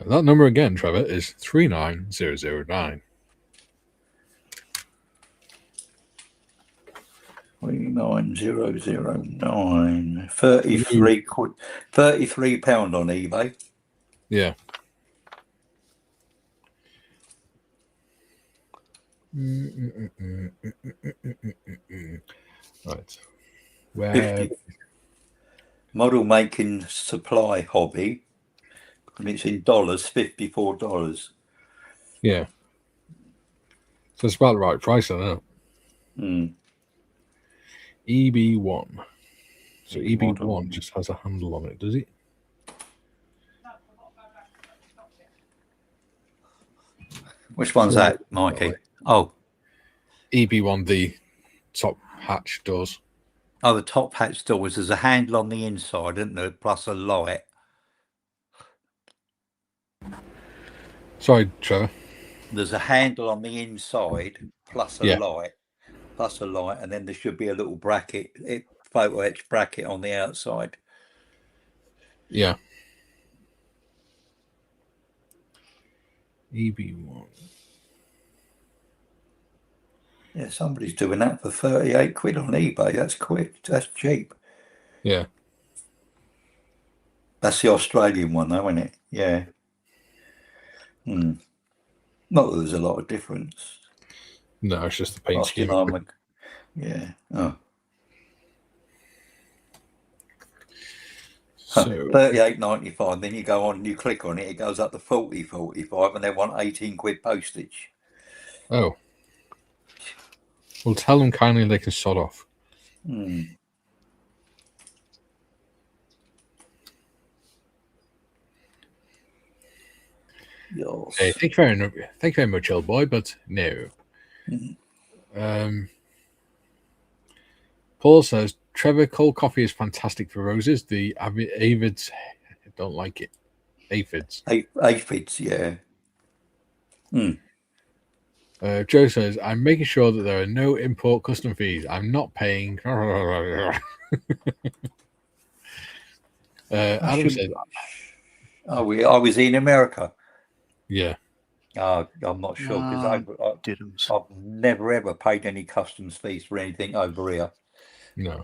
That number again, Trevor, is 39009. 39009. 33 quid. £33 on eBay. Yeah. Right. Where? 50 model making supply hobby, and it's in dollars, $54. Yeah. So it's about the right price, I know. EB1. So EB1 just has a handle on it, does it? Which one's that, Mikey? Oh, EB1, the top hatch doors. Oh, the top hatch doors. There's a handle on the inside, isn't there? Plus a light. Sorry, Trevor. There's a handle on the inside, plus a light, and then there should be a little bracket, photo etch bracket on the outside. Yeah. EB1. Yeah, somebody's doing that for 38 quid on eBay. That's quick. That's cheap. Yeah. That's the Australian one, though, isn't it? Yeah. Not that there's a lot of difference. No, it's just the paint scheme. Yeah. Oh. So, $38.95. Then you go on and you click on it. It goes up to $40.45, and they want 18 quid postage. Oh. Well, tell them kindly they can sod off. Yes. Hey, thank you very much, old boy, but no. Paul says Trevor, cold coffee is fantastic for roses. The aphids don't like it. Aphids. Aphids, yeah. Joe says, I'm making sure that there are no import custom fees. I'm not paying. Adam says, I was in America. Yeah. I'm not sure because I've never ever paid any customs fees for anything over here. No.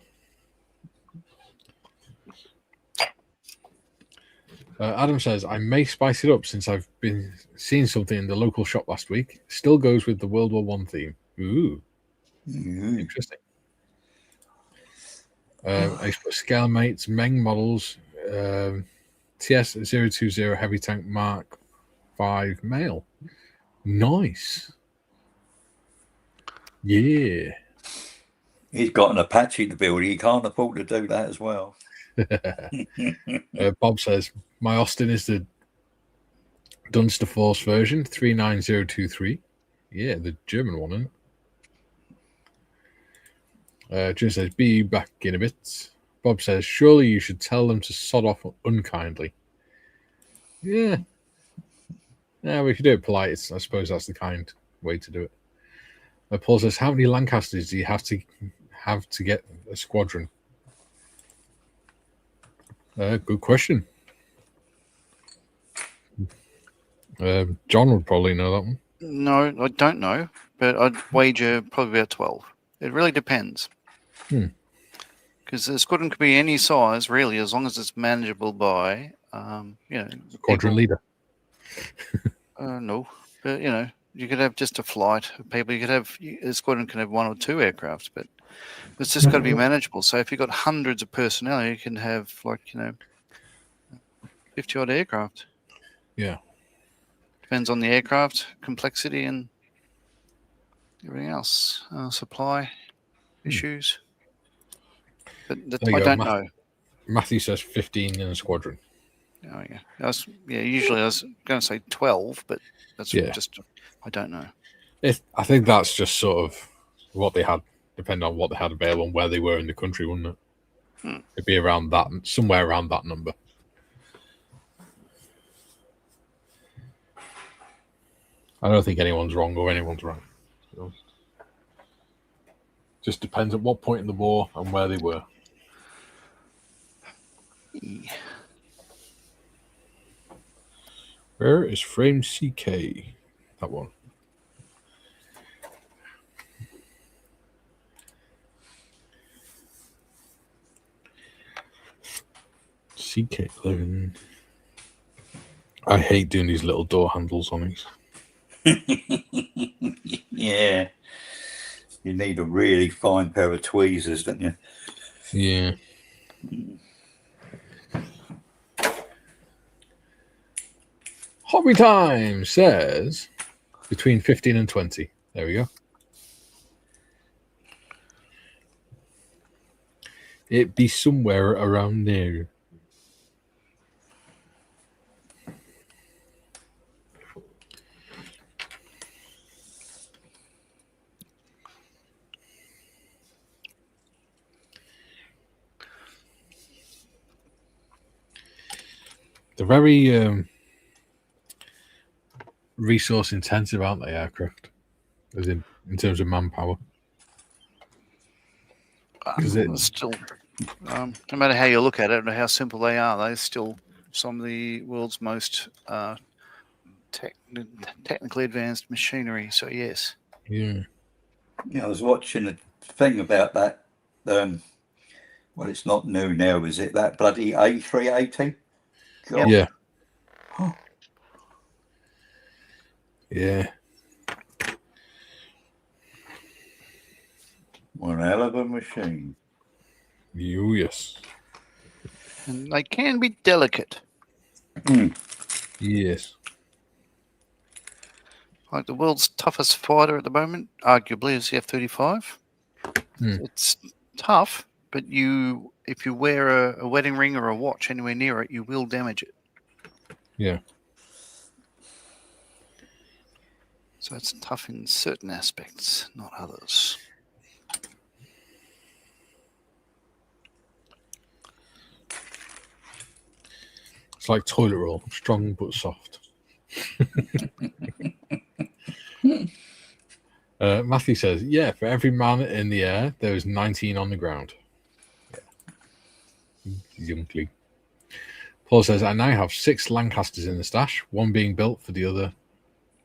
Adam says, I may spice it up since I've been seeing something in the local shop last week. Still goes with the World War One theme. Ooh. Interesting. Expert scale mates, Meng models, TS020 heavy tank Mark 5 male. Nice. Yeah. He's got an Apache to build. He can't afford to do that as well. Bob says, my Austin is the Dunster Force version, 39023. Yeah, the German one, isn't it? Jim says, be back in a bit. Bob says, surely you should tell them to sod off unkindly. Yeah. Yeah, we could do it polite. I suppose that's the kind way to do it. Paul says, how many Lancasters do you have to get a squadron? Good question. John would probably know that one. No, I don't know, but I'd wager probably about 12. It really depends. Because the squadron could be any size, really, as long as it's manageable by, squadron leader. No, but you could have just a flight of people. You could have a squadron can have 1 or 2 aircraft, but it's just got to be manageable. So if you've got hundreds of personnel, you can have 50 odd aircraft. Yeah. Depends on the aircraft complexity and everything else, supply issues. But I don't know. Matthew says 15 in a squadron. Oh yeah, usually I was going to say 12, but that's just I don't know. I think that's just sort of what they had, depending on what they had available and where they were in the country, wouldn't it? It'd be around that, somewhere around that number. I don't think anyone's wrong or anyone's right. Just depends at what point in the war and where they were. Where is Frame CK? That one. CK11. I hate doing these little door handles on these. Yeah. You need a really fine pair of tweezers, don't you? Yeah. Hobby Time says between 15 and 20. There we go. It be somewhere around there. They're very resource intensive, aren't they, aircraft? As in terms of manpower. Because It's still, no matter how you look at it and how simple they are, they're still some of the world's most technically advanced machinery. So yes. Yeah. Yeah, I was watching a thing about that. Well, it's not new now, is it? That bloody A380? God. Yeah. Huh. Yeah. One hell of a machine. Yes. And they can be delicate. Yes. Like the world's toughest fighter at the moment, arguably, is the F-35. It's tough, but if you wear a wedding ring or a watch anywhere near it, you will damage it. Yeah. So it's tough in certain aspects, not others. It's like toilet roll, strong but soft. Matthew says, yeah, for every man in the air, there is 19 on the ground. Yeah. Youngly. Paul says, I now have 6 Lancasters in the stash, one being built for the other.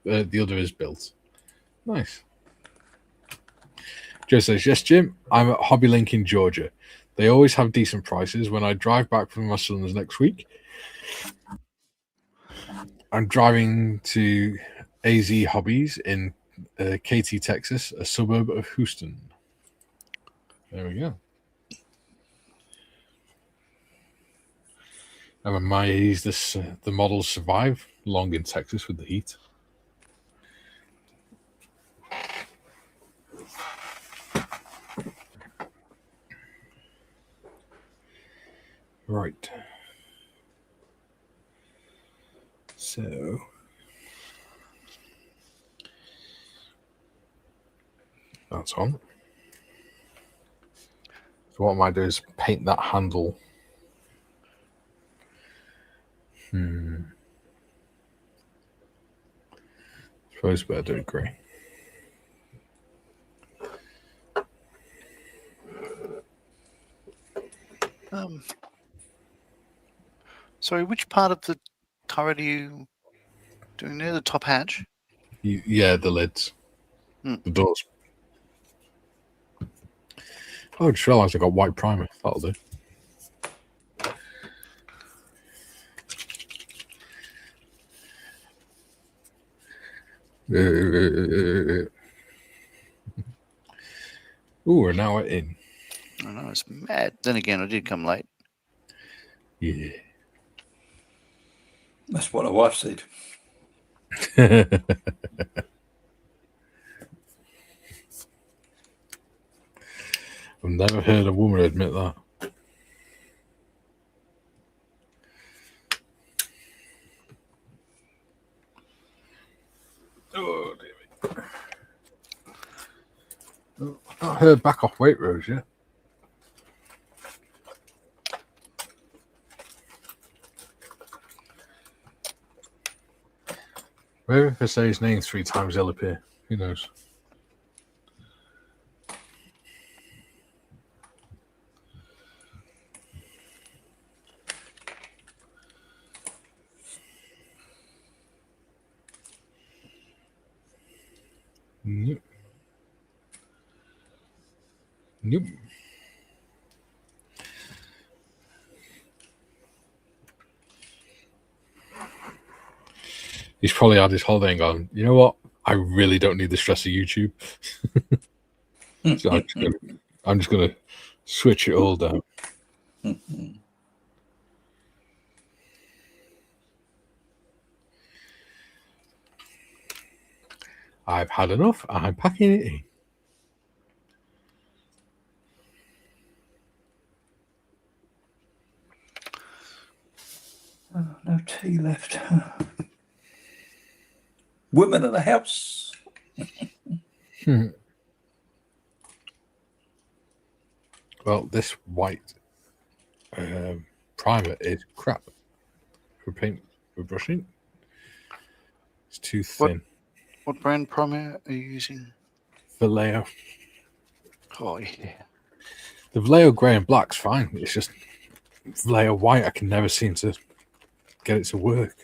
The other is built. Nice. Joe says, yes, Jim, I'm at Hobby Link in Georgia. They always have decent prices. When I drive back from my son's next week, I'm driving to AZ Hobbies in Katy, Texas, a suburb of Houston. There we go. I'm amazed the models survive long in Texas with the heat. Right. So that's on. So what I might do is paint that handle. Suppose better do it grey. Sorry, which part of the turret are you doing there? The top hatch? Yeah, the lids. The doors. Oh, I just realised I got white primer. That'll do. Ooh, we're now in. I know, it's mad. Then again, I did come late. Yeah. That's what my wife said. I've never heard a woman admit that. Oh, dear me. Oh, I've not heard back off Waitrose yet. Maybe if I say his name 3 times, he'll appear. Who knows? Nope. Nope. He's probably had his holiday and gone, you know what? I really don't need the stress of YouTube. So I'm just gonna switch it all down. I've had enough. I'm packing it in. Oh, no tea left. Women of the house. Well, this white primer is crap for paint, for brushing. It's too thin. What brand primer are you using? Vallejo. Oh, yeah. The Vallejo grey and black's fine. It's just Vallejo white. I can never seem to get it to work.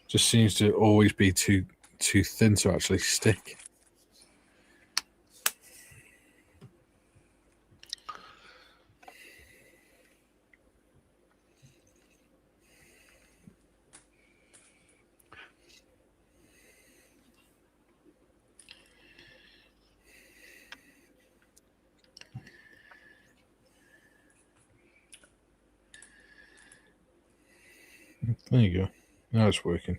Just seems to always be too thin to actually stick. There you go. Now it's working.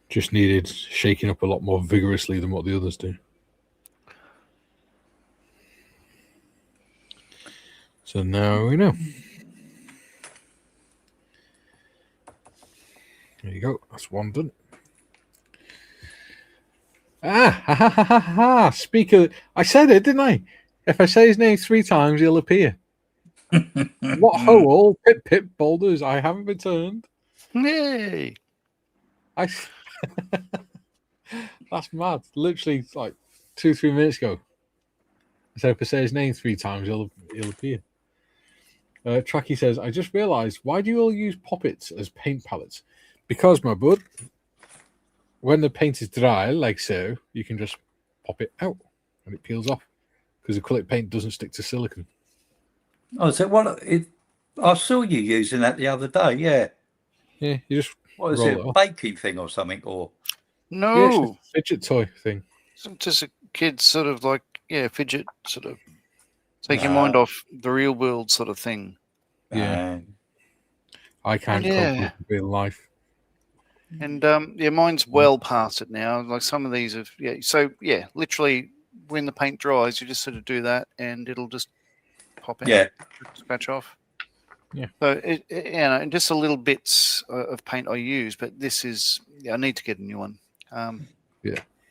Just needed shaking up a lot more vigorously than what the others do. So now we know. There you go. That's one done. Speak of, I said it, didn't I? If I say his name 3 times, he'll appear. What ho, all pip pip boulders. I haven't been turned. Yay! That's mad. Literally like 2-3 minutes ago. So if I say his name 3 times, he'll appear. Tracky says, I just realised, why do you all use poppets as paint palettes? Because, my bud, when the paint is dry, like so, you can just pop it out and it peels off because acrylic paint doesn't stick to silicone. Oh, so what? I saw you using that the other day. Yeah. Yeah, you just What is roll it? it A off. baking thing or something? Or No, Yeah, it's just a fidget toy thing. just a kid's sort of like, fidget, sort of take your mind off the real world sort of thing. Yeah. I can't Yeah. cope with real life. And mine's well past it now. Like some of these have, literally when the paint dries, you just sort of do that and it'll just pop out, scratch off. Yeah. So and just a little bits of paint I use, but this is, I need to get a new one.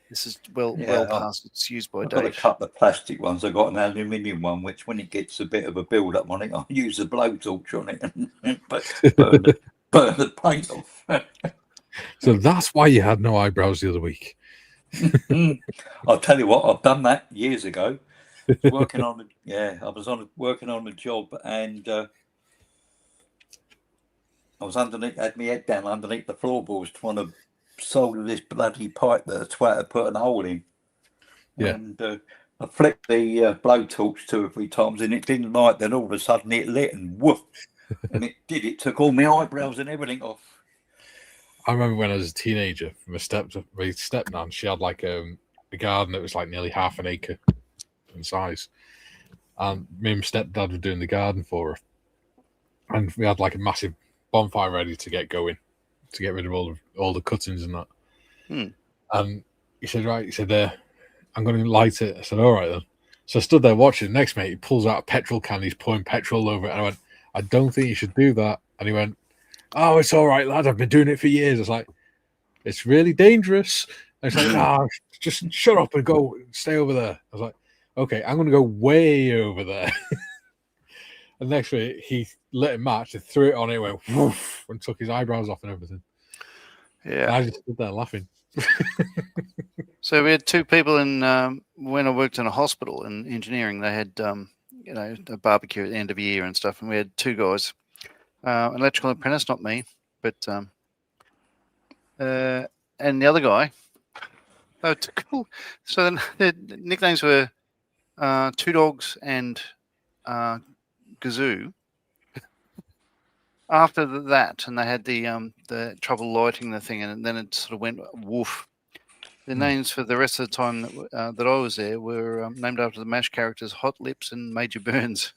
This is well past its use by date. I've got a couple of plastic ones. I've got an aluminium one, which when it gets a bit of a build up on it, I'll use a blowtorch on it and burn the paint off. So that's why you had no eyebrows the other week. I'll tell you what, I've done that years ago. Working on working on a job, and I was underneath, had my head down underneath the floorboards trying to solder this bloody pipe that a twat had put a hole in. Yeah. And I flicked the blowtorch 2 or 3 times and it didn't light. Then all of a sudden it lit and woof. And it took all my eyebrows and everything off. I remember when I was a teenager, my stepnan, she had like a garden that was like nearly half an acre in size. And me and my stepdad were doing the garden for her. And we had like a massive bonfire ready to get going, to get rid of all the cuttings and that. And he said, I'm going to light it. I said, all right then. So I stood there watching. Next mate, he pulls out a petrol can. He's pouring petrol over it. And I went, I don't think you should do that. And he went, oh, it's all right, lad. I've been doing it for years. I was like, it's really dangerous. And he's like, just shut up and go stay over there. I was like, okay, I'm going to go way over there. And next week, he lit a match and threw it on it, went woof, and took his eyebrows off and everything. Yeah. And I just stood there laughing. So we had 2 people in when I worked in a hospital in engineering. They had a barbecue at the end of the year and stuff, and we had 2 guys, an electrical apprentice, not me, but and the other guy. Oh, cool. So then the nicknames were Two Dogs and Gazoo. After that, and they had the trouble lighting the thing, and then it sort of went woof. The names for the rest of the time that I was there were named after the MASH characters Hot Lips and Major Burns.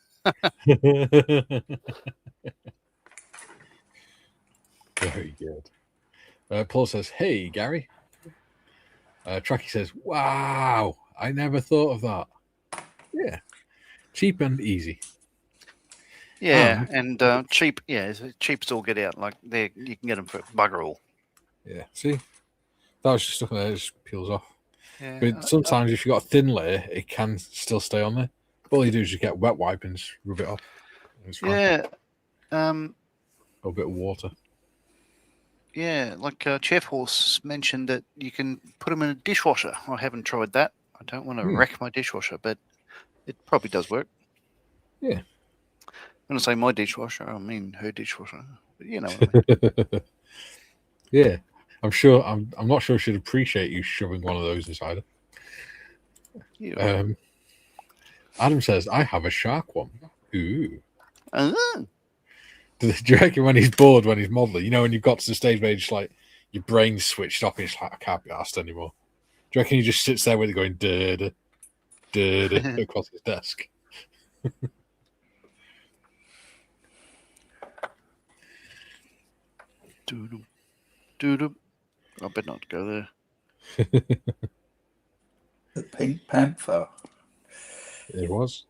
Very good. Paul says, "Hey, Gary." Tracky says, "Wow, I never thought of that." Yeah, cheap and easy. Yeah, and cheap. Yeah, cheap as all get out. Like there, you can get them for bugger all. Yeah, see, that was just stuff there. It just peels off. Yeah, But sometimes if you've got a thin layer, it can still stay on there. But all you do is just get a wet wipe and just rub it off. It's fine. yeah. Or a bit of water. Yeah, like Chef Horse mentioned that you can put them in a dishwasher. I haven't tried that. I don't want to wreck my dishwasher, but it probably does work. Yeah. When I say my dishwasher, I mean her dishwasher. But you know what I mean. Yeah. I'm sure. I'm not sure she'd appreciate you shoving one of those inside her. Yeah. Adam says, "I have a shark one." Ooh. Uh-huh. Do you reckon when he's bored, when he's modeling, you know, when you've got to the stage where it's like your brain's switched off and it's like, I can't be asked anymore? Do you reckon he just sits there with it going duh, across his desk? Doodle. I better not go there. The Pink Panther. It was.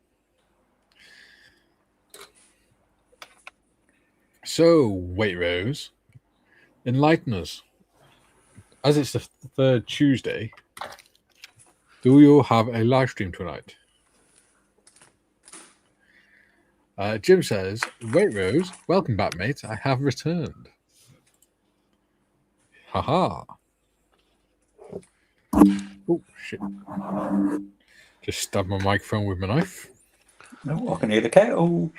So, Waitrose, enlighten us. As it's the third Tuesday, do you have a live stream tonight? Jim says, Waitrose, welcome back, mate. I have returned. Haha. Oh, shit. Just stabbed my microphone with my knife. No, I can hear the kettle.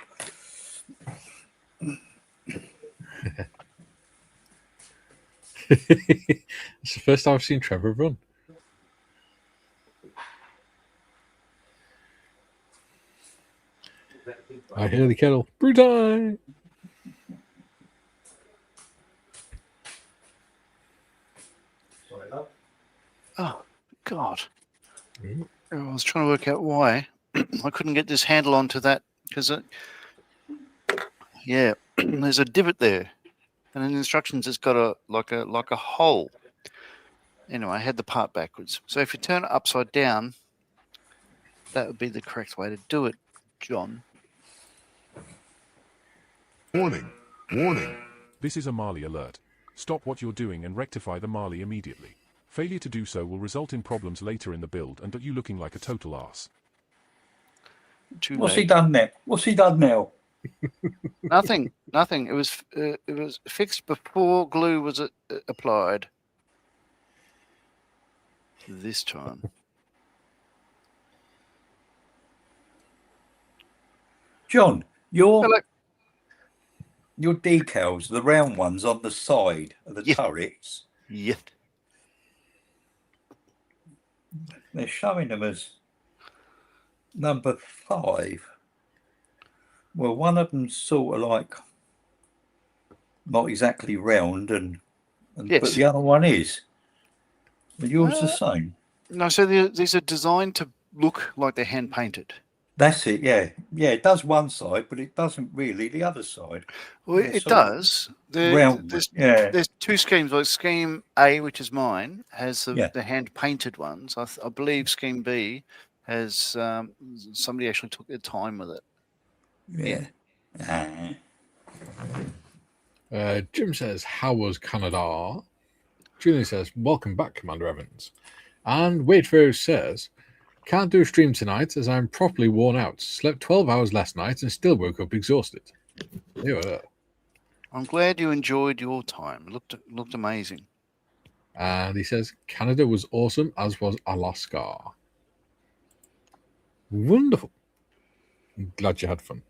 It's the first time I've seen Trevor run. I hear the kettle. Brew time! Oh, God. I was trying to work out why I couldn't get this handle onto that because, yeah, there's a divot there, and in the instructions it's got a like a hole. Anyway, I had the part backwards. So if you turn it upside down, that would be the correct way to do it, John. Warning. Warning. This is a Marley alert. Stop what you're doing and rectify the Marley immediately. Failure to do so will result in problems later in the build and you looking like a total arse. What's he done now? What's he done now? Nothing. It was fixed before glue was applied. This time. John, your Hello. decals, the round ones on the side of the turrets, Yeah. they're showing them as number 5. Well, one of them's sort of like not exactly round, and Yes. but the other one is. But yours the same. No, so these are designed to look like they're hand painted. That's it, yeah. Yeah, it does one side, but it doesn't really the other side. Well, Yeah, it does. There's two schemes. Like Scheme A, which is mine, has the hand painted ones. I believe Scheme B has somebody actually took their time with it. Yeah. Jim says, how was Canada? Julian says, welcome back, Commander Evans. And Waitrose says, can't do a stream tonight as I'm properly worn out. Slept 12 hours last night and still woke up exhausted. I'm glad you enjoyed your time. It looked amazing. And he says, Canada was awesome, as was Alaska. Wonderful. I'm glad you had fun.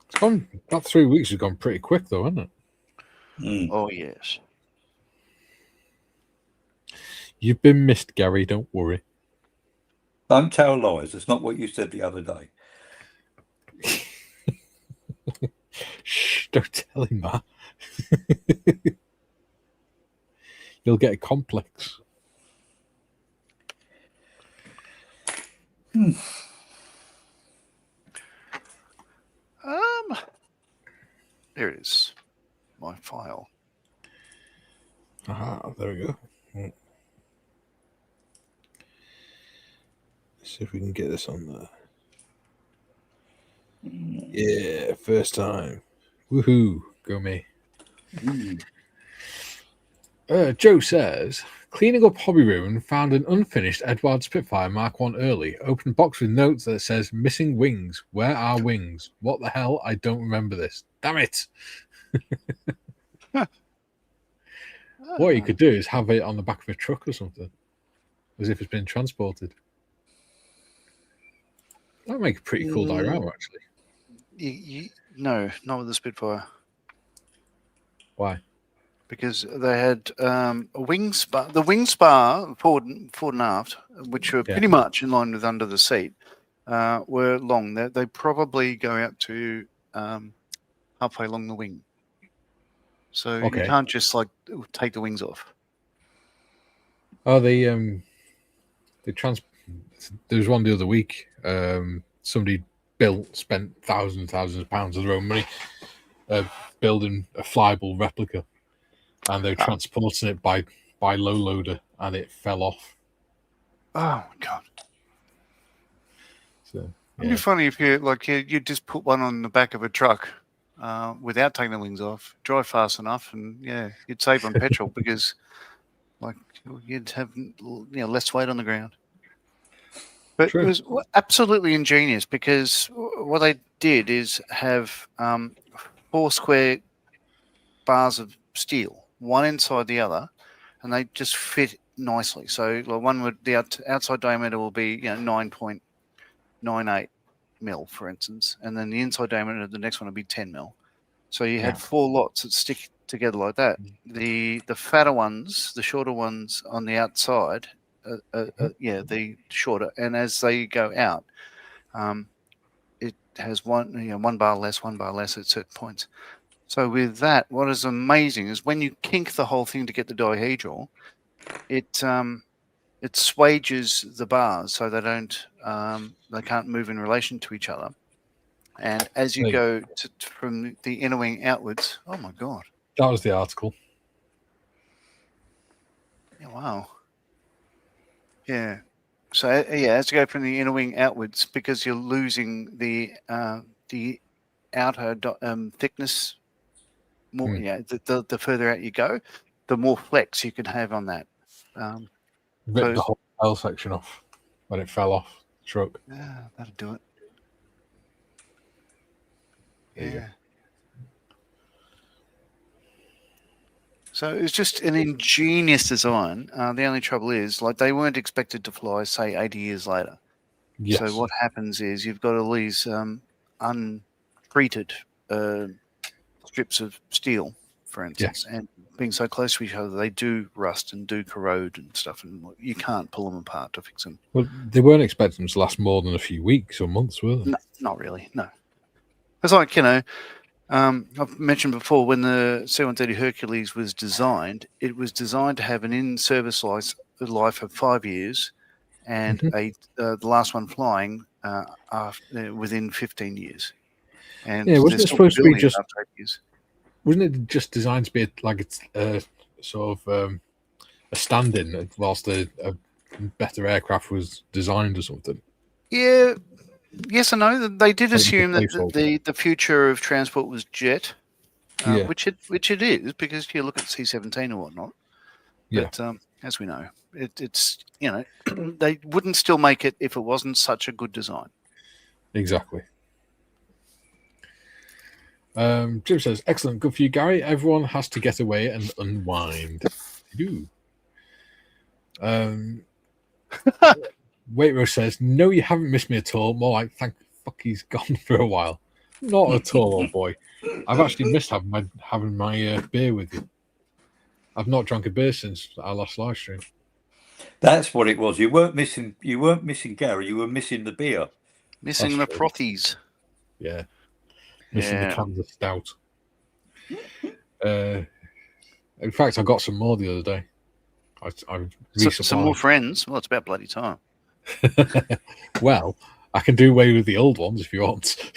It's gone, that 3 weeks has gone pretty quick, though, hasn't it? Mm. Oh, yes. You've been missed, Gary. Don't worry. Don't tell lies. It's not what you said the other day. Shh! Don't tell him that. You'll get a complex. There it is. My file. Ah, there we go. Let's see if we can get this on there. Yeah, first time. Woohoo! Go me. Joe says, cleaning up hobby room, found an unfinished Edward Spitfire Mark 1 early. Open box with notes that says, missing wings. Where are wings? What the hell? I don't remember this. Damn it. What you could do is have it on the back of a truck or something. As if it's been transported. That would make a pretty cool diorama, actually. No, not with the Spitfire. Why? Because they had a wing spar, the wing spar forward and aft, which were pretty much in line with under the seat, were long. They probably go out to halfway along the wing. So you can't just like take the wings off. Oh, there was one the other week. Somebody spent thousands of pounds of their own money building a flyable replica, and they're transporting it by low loader, and it fell off. Oh my god! So it'd be funny if you just put one on the back of a truck without taking the wings off, drive fast enough, and you'd save on petrol because you'd have less weight on the ground. But True. It was absolutely ingenious because what they did is have 4 square bars of steel, one inside the other, and they just fit nicely. So one would the outside diameter will be 9.98 mil, for instance, and then the inside diameter of the next one would be 10 mil. So you had 4 lots that stick together like that. The fatter ones, the shorter ones on the outside. The shorter, and as they go out, it has one bar less at certain points. So with that, what is amazing is when you kink the whole thing to get the dihedral, it swages the bars so they can't move in relation to each other. And as you go from the inner wing outwards, oh my god, that was the article. Yeah, wow. Yeah. So as you go from the inner wing outwards, because you're losing the outer thickness more. The further out you go, the more flex you can have on that. Ripped the whole tail section off when it fell off the truck. Yeah, that'll do it. Yeah. So it's just an ingenious design. The only trouble is, they weren't expected to fly, say, 80 years later. Yes. So what happens is you've got all these untreated strips of steel, for instance, and being so close to each other, they do rust and do corrode and stuff, and you can't pull them apart to fix them. Well, they weren't expecting them to last more than a few weeks or months, were they? No, not really, no. It's like, I've mentioned before when the C-130 Hercules was designed, it was designed to have an in-service life of 5 years and the last one flying within 15 years. And wasn't it supposed to be just... Wasn't it just designed to be it's sort of a stand-in whilst a better aircraft was designed or something? Yeah. Yes and no. They did assume that the future of transport was jet, which it is, because you look at C-17 and whatnot. Yeah. But as we know, it's they wouldn't still make it if it wasn't such a good design. Exactly. Jim says, excellent, good for you, Gary. Everyone has to get away and unwind. You. Waitrose says, no, you haven't missed me at all. More like, thank fuck he's gone for a while. Not at all, old boy. I've actually missed having my beer with you. I've not drunk a beer since our last live stream. That's what it was. You weren't missing Gary. You were missing the beer. Missing That's the true. frothies. Yeah. Missing the Yeah. cans of stout. In fact, I got some more the other day. I Some more resupplied. friends. Well, it's about bloody time. Well, I can do away with the old ones if you want.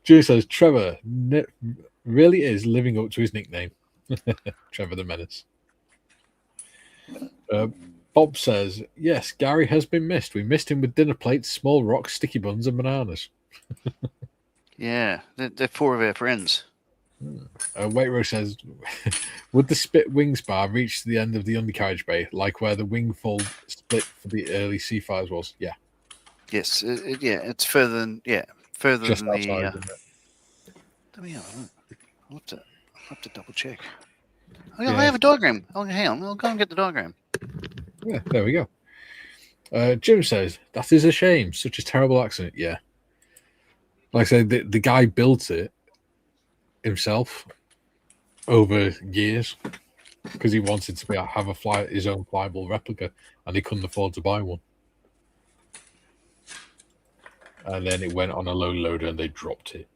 Drew says Trevor really is living up to his nickname. Trevor the Menace. Bob says, yes, Gary has been missed. We missed him with dinner plates, small rocks, sticky buns, and bananas. Yeah, they're four of our friends. Waitrose says, would the spit wings bar reach the end of the undercarriage bay, like where the wing fold split for the early C5s was? Yeah. Yes, it's further than Just than outside, the. isn't it? Let me I'll have to double check. Yeah. I have a diagram. Oh, hang on, I'll go and get the diagram. Yeah, there we go. Jim says, that is a shame. Such a terrible accident. Yeah. Like I said, the guy built it himself over years because he wanted to have his own flyable replica, and he couldn't afford to buy one. And then it went on a low loader and they dropped it.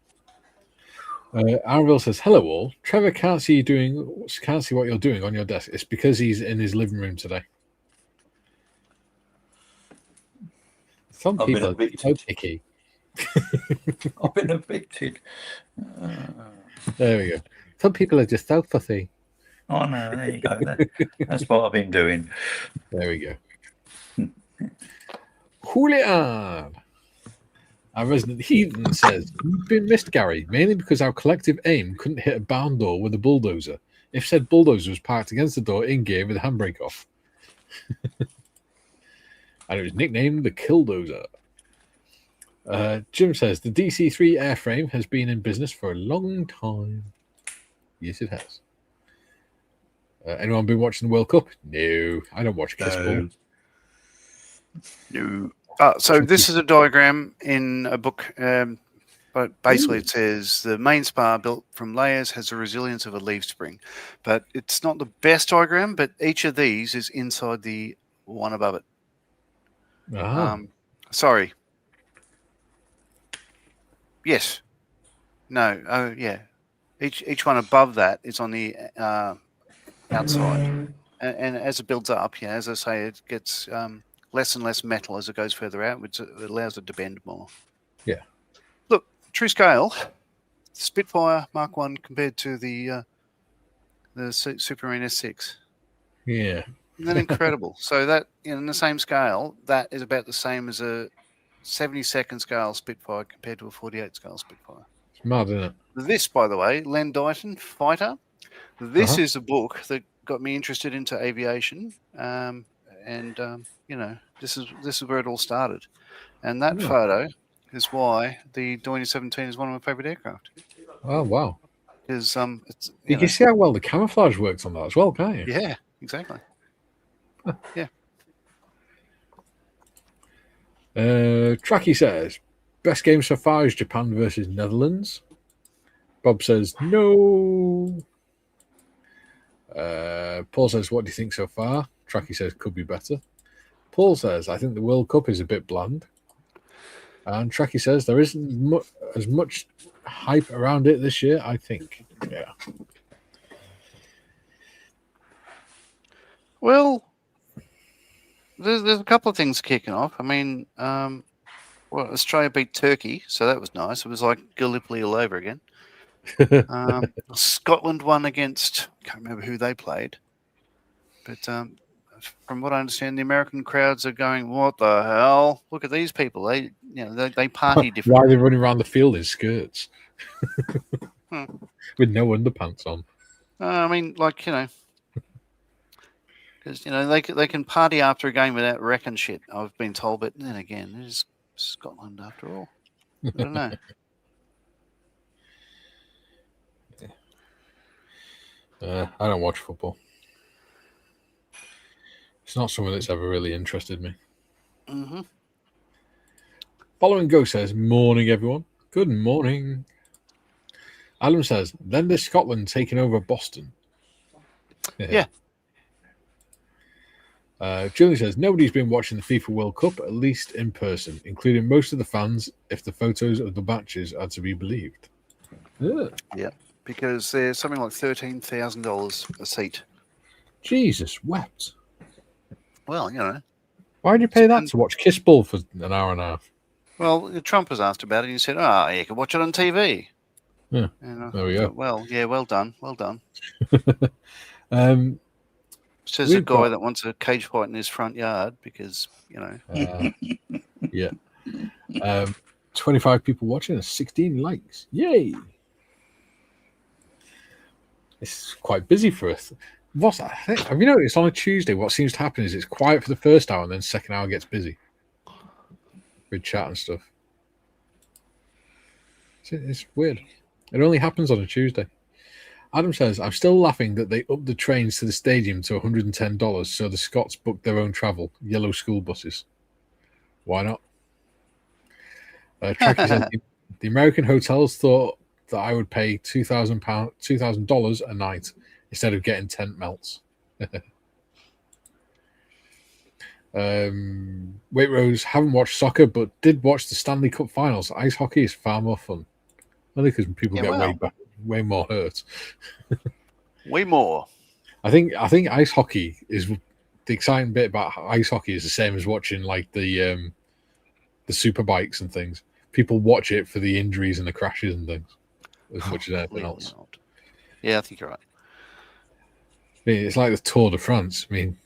Arville says, hello all. Trevor can't see what you're doing on your desk. It's because he's in his living room today. Some people are so picky. I've been evicted. There we go. Some people are just so fussy. Oh no, there you go. That's what I've been doing. There we go. Julian. Our resident heathen says, you've been missed, Gary, mainly because our collective aim couldn't hit a barn door with a bulldozer. If said bulldozer was parked against the door in gear with the handbrake off. And it was nicknamed the Killdozer. Jim says, the DC-3 airframe has been in business for a long time. Yes, it has. Anyone been watching the World Cup? No, I don't watch kiss ball. No. So this is a diagram in a book, but basically it says the main spar built from layers has the resilience of a leaf spring, but it's not the best diagram, but each of these is inside the one above it. Sorry. Yes. No. Oh, yeah. Each one above that is on the outside, and as it builds up, as I say, it gets less and less metal as it goes further out, which allows it to bend more. Yeah. Look, true scale, Spitfire Mark 1 compared to the Supermarine S6. Yeah. Isn't that incredible? So that in the same scale, that is about the same as a 72nd scale Spitfire compared to a 48 scale Spitfire. It's mad, isn't it? This, by the way, Len Dighton, Fighter. This is a book that got me interested into aviation, this is where it all started. And that photo is why the Doiny 17 is one of my favorite aircraft. Oh, wow. Because it's you can see how well the camouflage works on that as well, can't you? Yeah, exactly. Yeah. Tracky says, best game so far is Japan versus Netherlands. Bob says, no. Paul says, what do you think so far? Tracky says, could be better. Paul says, I think the World Cup is a bit bland. And Tracky says, there isn't as much hype around it this year, I think. Yeah. Well, there's a couple of things kicking off. I mean, Australia beat Turkey, so that was nice. It was like Gallipoli all over again. Scotland won against, I can't remember who they played, but from what I understand, the American crowds are going, what the hell? Look at these people. They party different. Why are they running around the field in skirts? With no underpants on. I mean, because they can party after a game without wrecking shit, I've been told, but then again, it is Scotland after all. I don't know. I don't watch football. It's not something that's ever really interested me. Mm-hmm. Following Go says, morning, everyone. Good morning. Adam says, then there's Scotland taking over Boston. Yeah. Julie says, nobody's been watching the FIFA World Cup, at least in person, including most of the fans, if the photos of the matches are to be believed. Ugh. Yeah, because they're something like $13,000 a seat. Jesus wept. Well, you know. Why'd you pay that to watch Kiss Ball for an hour and a half? Well, Trump was asked about it. And he said, "Oh, you can watch it on TV." Yeah, there we go. Well, yeah, well done, well done. Says a guy that wants a cage fight in his front yard because, you know. Yeah. 25 people watching and 16 likes. Yay! It's quite busy for us. Have you noticed on a Tuesday what seems to happen is it's quiet for the first hour and then second hour gets busy with chat and stuff. It's weird. It only happens on a Tuesday. Adam says, I'm still laughing that they upped the trains to the stadium to $110 so the Scots booked their own travel, yellow school buses. Why not? Tracky says, the American hotels thought that I would pay $2,000 a night instead of getting tent melts. Waitrose, haven't watched soccer but did watch the Stanley Cup finals. Ice hockey is far more fun. Only because people get way more hurt. Way more. I think ice hockey is the exciting bit about ice hockey is the same as watching like the super bikes and things. People watch it for the injuries and the crashes and things as much as anything else. Not. Yeah, I think you're right. I mean, it's like the Tour de France. I mean,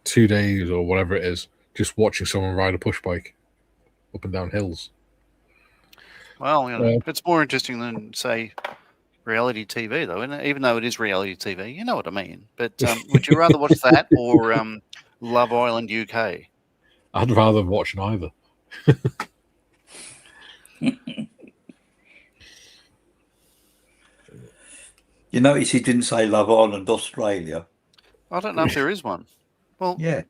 2 days or whatever it is, just watching someone ride a push bike up and down hills. Well, you know, it's more interesting than, say, reality TV, though, isn't it? Even though it is reality TV, you know what I mean. But would you rather watch that or Love Island UK? I'd rather watch neither. You notice he didn't say Love Island Australia. I don't know if there is one. Well, yeah.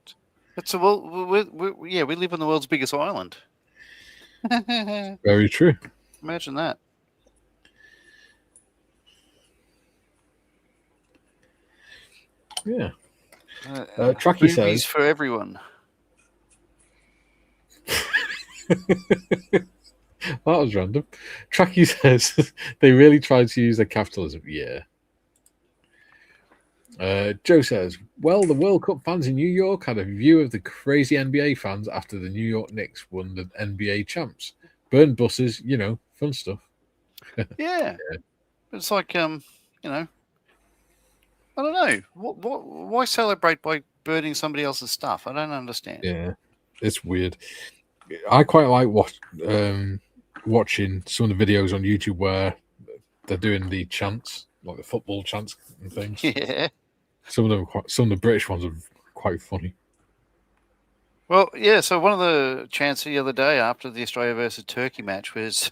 It's we live on the world's biggest island. Very true. Imagine that. Yeah. Tracky says for everyone. That was random. Tracky says they really tried to use their capitalism. Yeah. Joe says, well, the World Cup fans in New York had a view of the crazy NBA fans after the New York Knicks won the NBA champs. Burned buses, you know, fun stuff. Yeah. It's like, you know, I don't know. Why celebrate by burning somebody else's stuff? I don't understand. Yeah, it's weird. I quite like watching some of the videos on YouTube where they're doing the chants, like the football chants and things. Yeah. Some of the British ones are quite funny. Well, yeah, so one of the chants the other day after the Australia versus Turkey match was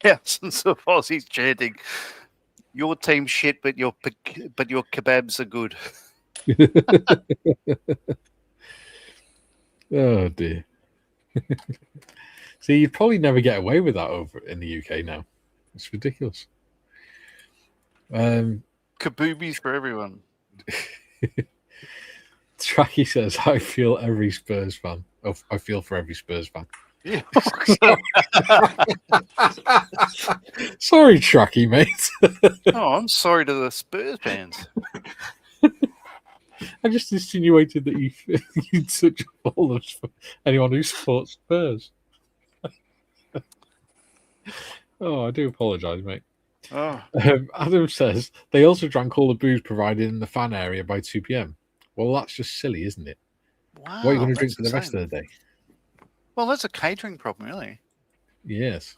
thousands of Aussies chanting, your team's shit, but your kebabs are good. Oh, dear. See, you'd probably never get away with that over in the UK now. It's ridiculous. Kaboobies for everyone. Tracky says, I feel every Spurs fan. Oh, I feel for every Spurs fan. Yeah. Sorry, Tracky, mate. Oh, I'm sorry to the Spurs fans. I just insinuated that you'd such a ball of anyone who supports Spurs. Oh, I do apologise, mate. Oh. Adam says they also drank all the booze provided in the fan area by 2 p.m. Well, that's just silly, isn't it? Wow. What are you going to drink for the rest of the day? Well, that's a catering problem, really. Yes.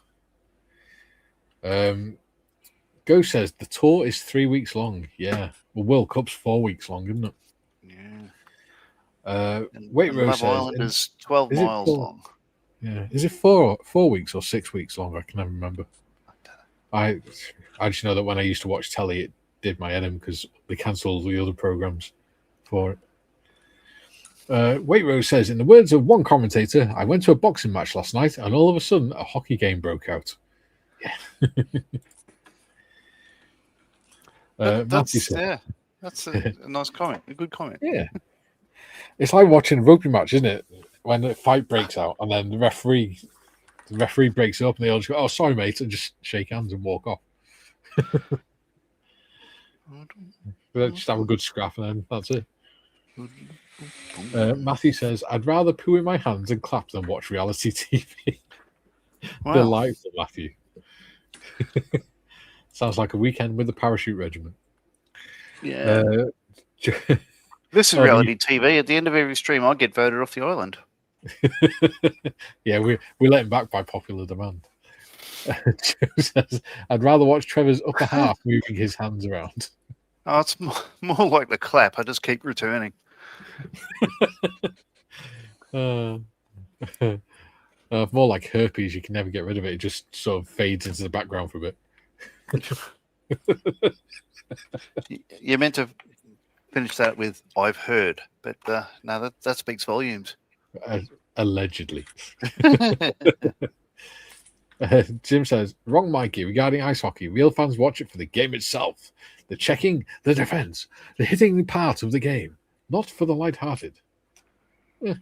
Go says the tour is 3 weeks long. Yeah. Well, World Cup's 4 weeks long, isn't it? Yeah. Waitrose Love says Island is 12 miles long. Yeah. Is it 4 weeks or 6 weeks long? I can never remember. I just know that when I used to watch telly, it did my head in because they cancelled the other programs for it. Waitrose says, in the words of one commentator, I went to a boxing match last night and all of a sudden a hockey game broke out. Yeah. Matthew said, That's a nice comment. A good comment. Yeah. It's like watching a rugby match, isn't it? When a fight breaks out and then the referee breaks up and they all just go, "Oh, sorry, mate," and just shake hands and walk off. But just have a good scrap and then that's it. Matthew says, "I'd rather poo in my hands and clap than watch reality TV." Wow. Delightful, Matthew. Sounds like a weekend with the parachute regiment. Yeah. This is reality TV. At the end of every stream, I get voted off the island. Yeah, we let him back by popular demand. Joe says, "I'd rather watch Trevor's upper half moving his hands around." Oh, it's more like the clap. I just keep returning. More like herpes. You can never get rid of it. It just sort of fades into the background for a bit. You're meant to finish that with "I've heard," but no, that speaks volumes. Allegedly. Jim says, "Wrong, Mikey. Regarding ice hockey, real fans watch it for the game itself. The checking, the defense, the hitting part of the game, not for the light-hearted." Yeah.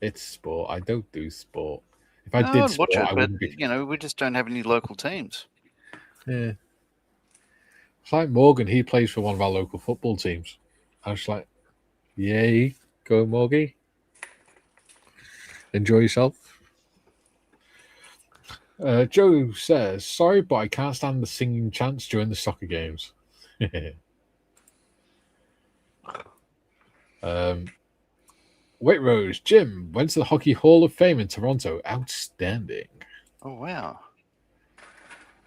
It's sport. I don't do sport. If I did sport, I wouldn't be. We just don't have any local teams. Yeah. It's like Morgan. He plays for one of our local football teams. I was like, "Yay, go Morgie. Enjoy yourself." Joe says, "Sorry, but I can't stand the singing chants during the soccer games." Wait, Rose, Jim went to the Hockey Hall of Fame in Toronto. Outstanding. Oh, wow.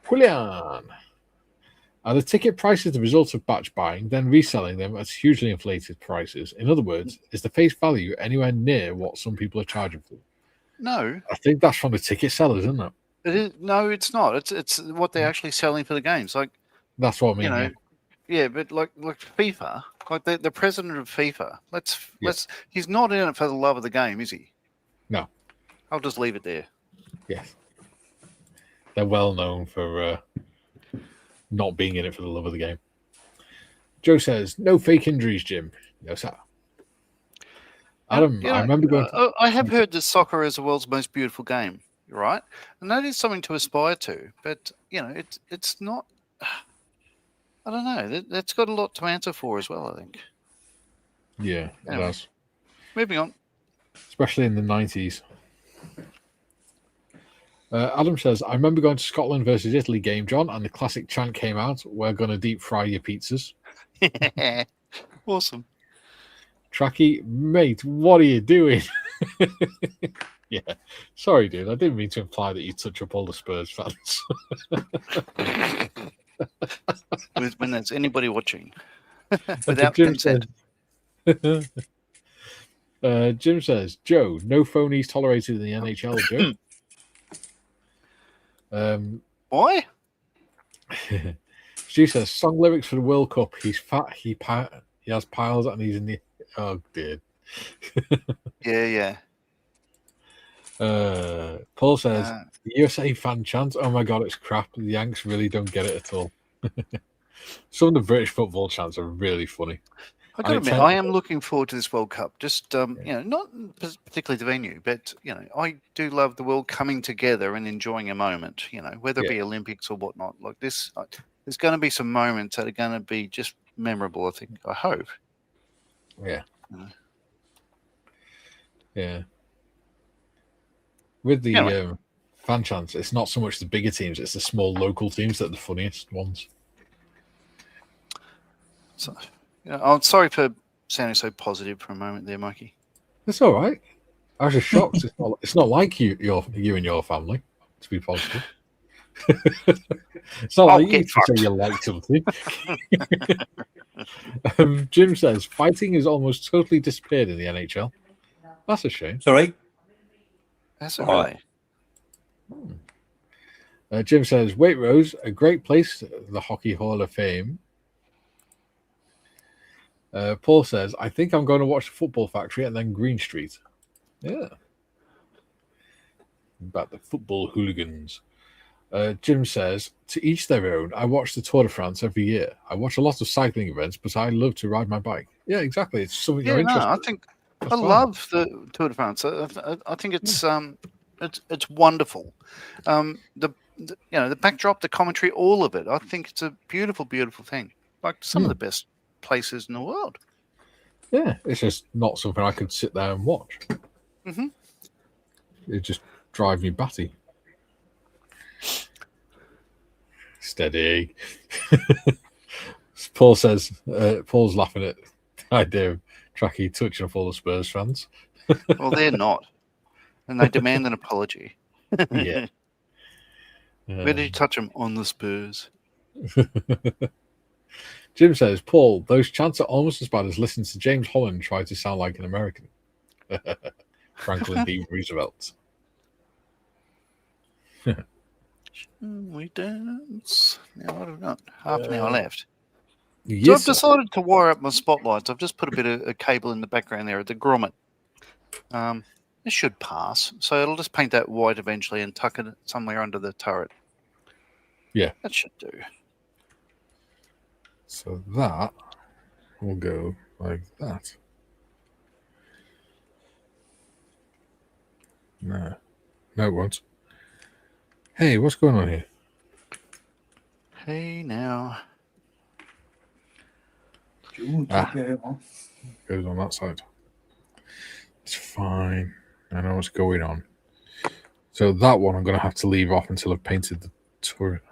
Julian. Are the ticket prices the result of batch buying, then reselling them at hugely inflated prices? In other words, is the face value anywhere near what some people are charging for? No. I think that's from the ticket sellers, isn't it? It is, no, it's not. It's what they're actually selling for the games. Like that's what I mean. Yeah, but like FIFA, like the president of FIFA. Let's he's not in it for the love of the game, is he? No. I'll just leave it there. Yes. They're well known for not being in it for the love of the game. Joe says, "No fake injuries, Jim." No, sir. Adam, I remember going. I have heard that soccer is the world's most beautiful game. You're right, and that is something to aspire to. But it's not. I don't know. That's got a lot to answer for as well, I think. Yeah, it does. Moving on. Especially in the 90s. Adam says, "I remember going to Scotland versus Italy game, John, and the classic chant came out, 'We're going to deep fry your pizzas.'" Yeah. Awesome. Tracky, mate, what are you doing? Yeah. Sorry, dude. I didn't mean to imply that you touch up all the Spurs fans. When there's anybody watching. Without consent. Jim says, "Joe, no phonies tolerated in the NHL, Joe." Why? She says, "Song lyrics for the World Cup. He's fat, he has piles, and he's in the..." Oh, dear. Yeah. Paul says, "The USA fan chant. Oh my god, it's crap. The Yanks really don't get it at all." Some of the British football chants are really funny. I gotta admit, I am looking forward to this World Cup. Just not particularly the venue, but I do love the world coming together and enjoying a moment. Whether it be Olympics or whatnot. Like this, there's going to be some moments that are going to be just memorable. I think. I hope. Yeah. Yeah. With the fan chants, it's not so much the bigger teams; it's the small local teams that are the funniest ones. So, I'm sorry for sounding so positive for a moment there, Mikey. It's all right. I was just shocked. It's not like you and your family to be positive. It's not like you to say you like something. Jim says, "Fighting has almost totally disappeared in the NHL." That's a shame. Sorry? That's all right. Jim says, "Wait, Rose, a great place, the Hockey Hall of Fame." Paul says, "I think I'm going to watch the Football Factory and then Green Street." Yeah. About the football hooligans. Jim says, to each their own. I watch the Tour de France every year. I watch a lot of cycling events, but I love to ride my bike. Yeah, exactly. It's something you're Yeah, no, interested I in. think That's I fine. love the Tour de France. I think it's wonderful. The backdrop, the commentary, all of it. I think it's a beautiful, beautiful thing. Like some of the best places in the world. Yeah, it's just not something I could sit there and watch. Mm-hmm. It just drives me batty. Steady. Paul says, Paul's laughing at the idea of Tracky touching up all the Spurs fans. Well, they're not, and they demand an apology. Yeah. Where did you touch them? On the Spurs. Jim says, Paul, those chants are almost as bad as listening to James Holland try to sound like an American. Franklin D. Roosevelt. We dance. Now what have we got? Half an hour left. So Yes, I've decided to wire up my spotlights. I've just put a bit of a cable in the background there at the grommet. It should pass. So it'll just paint that white eventually and tuck it somewhere under the turret. Yeah. That should do. So that will go like that. No, it won't. Hey, what's going on here? Hey, now. Goes on that side. It's fine. I know what's going on. So that one I'm going to have to leave off until I've painted the turret.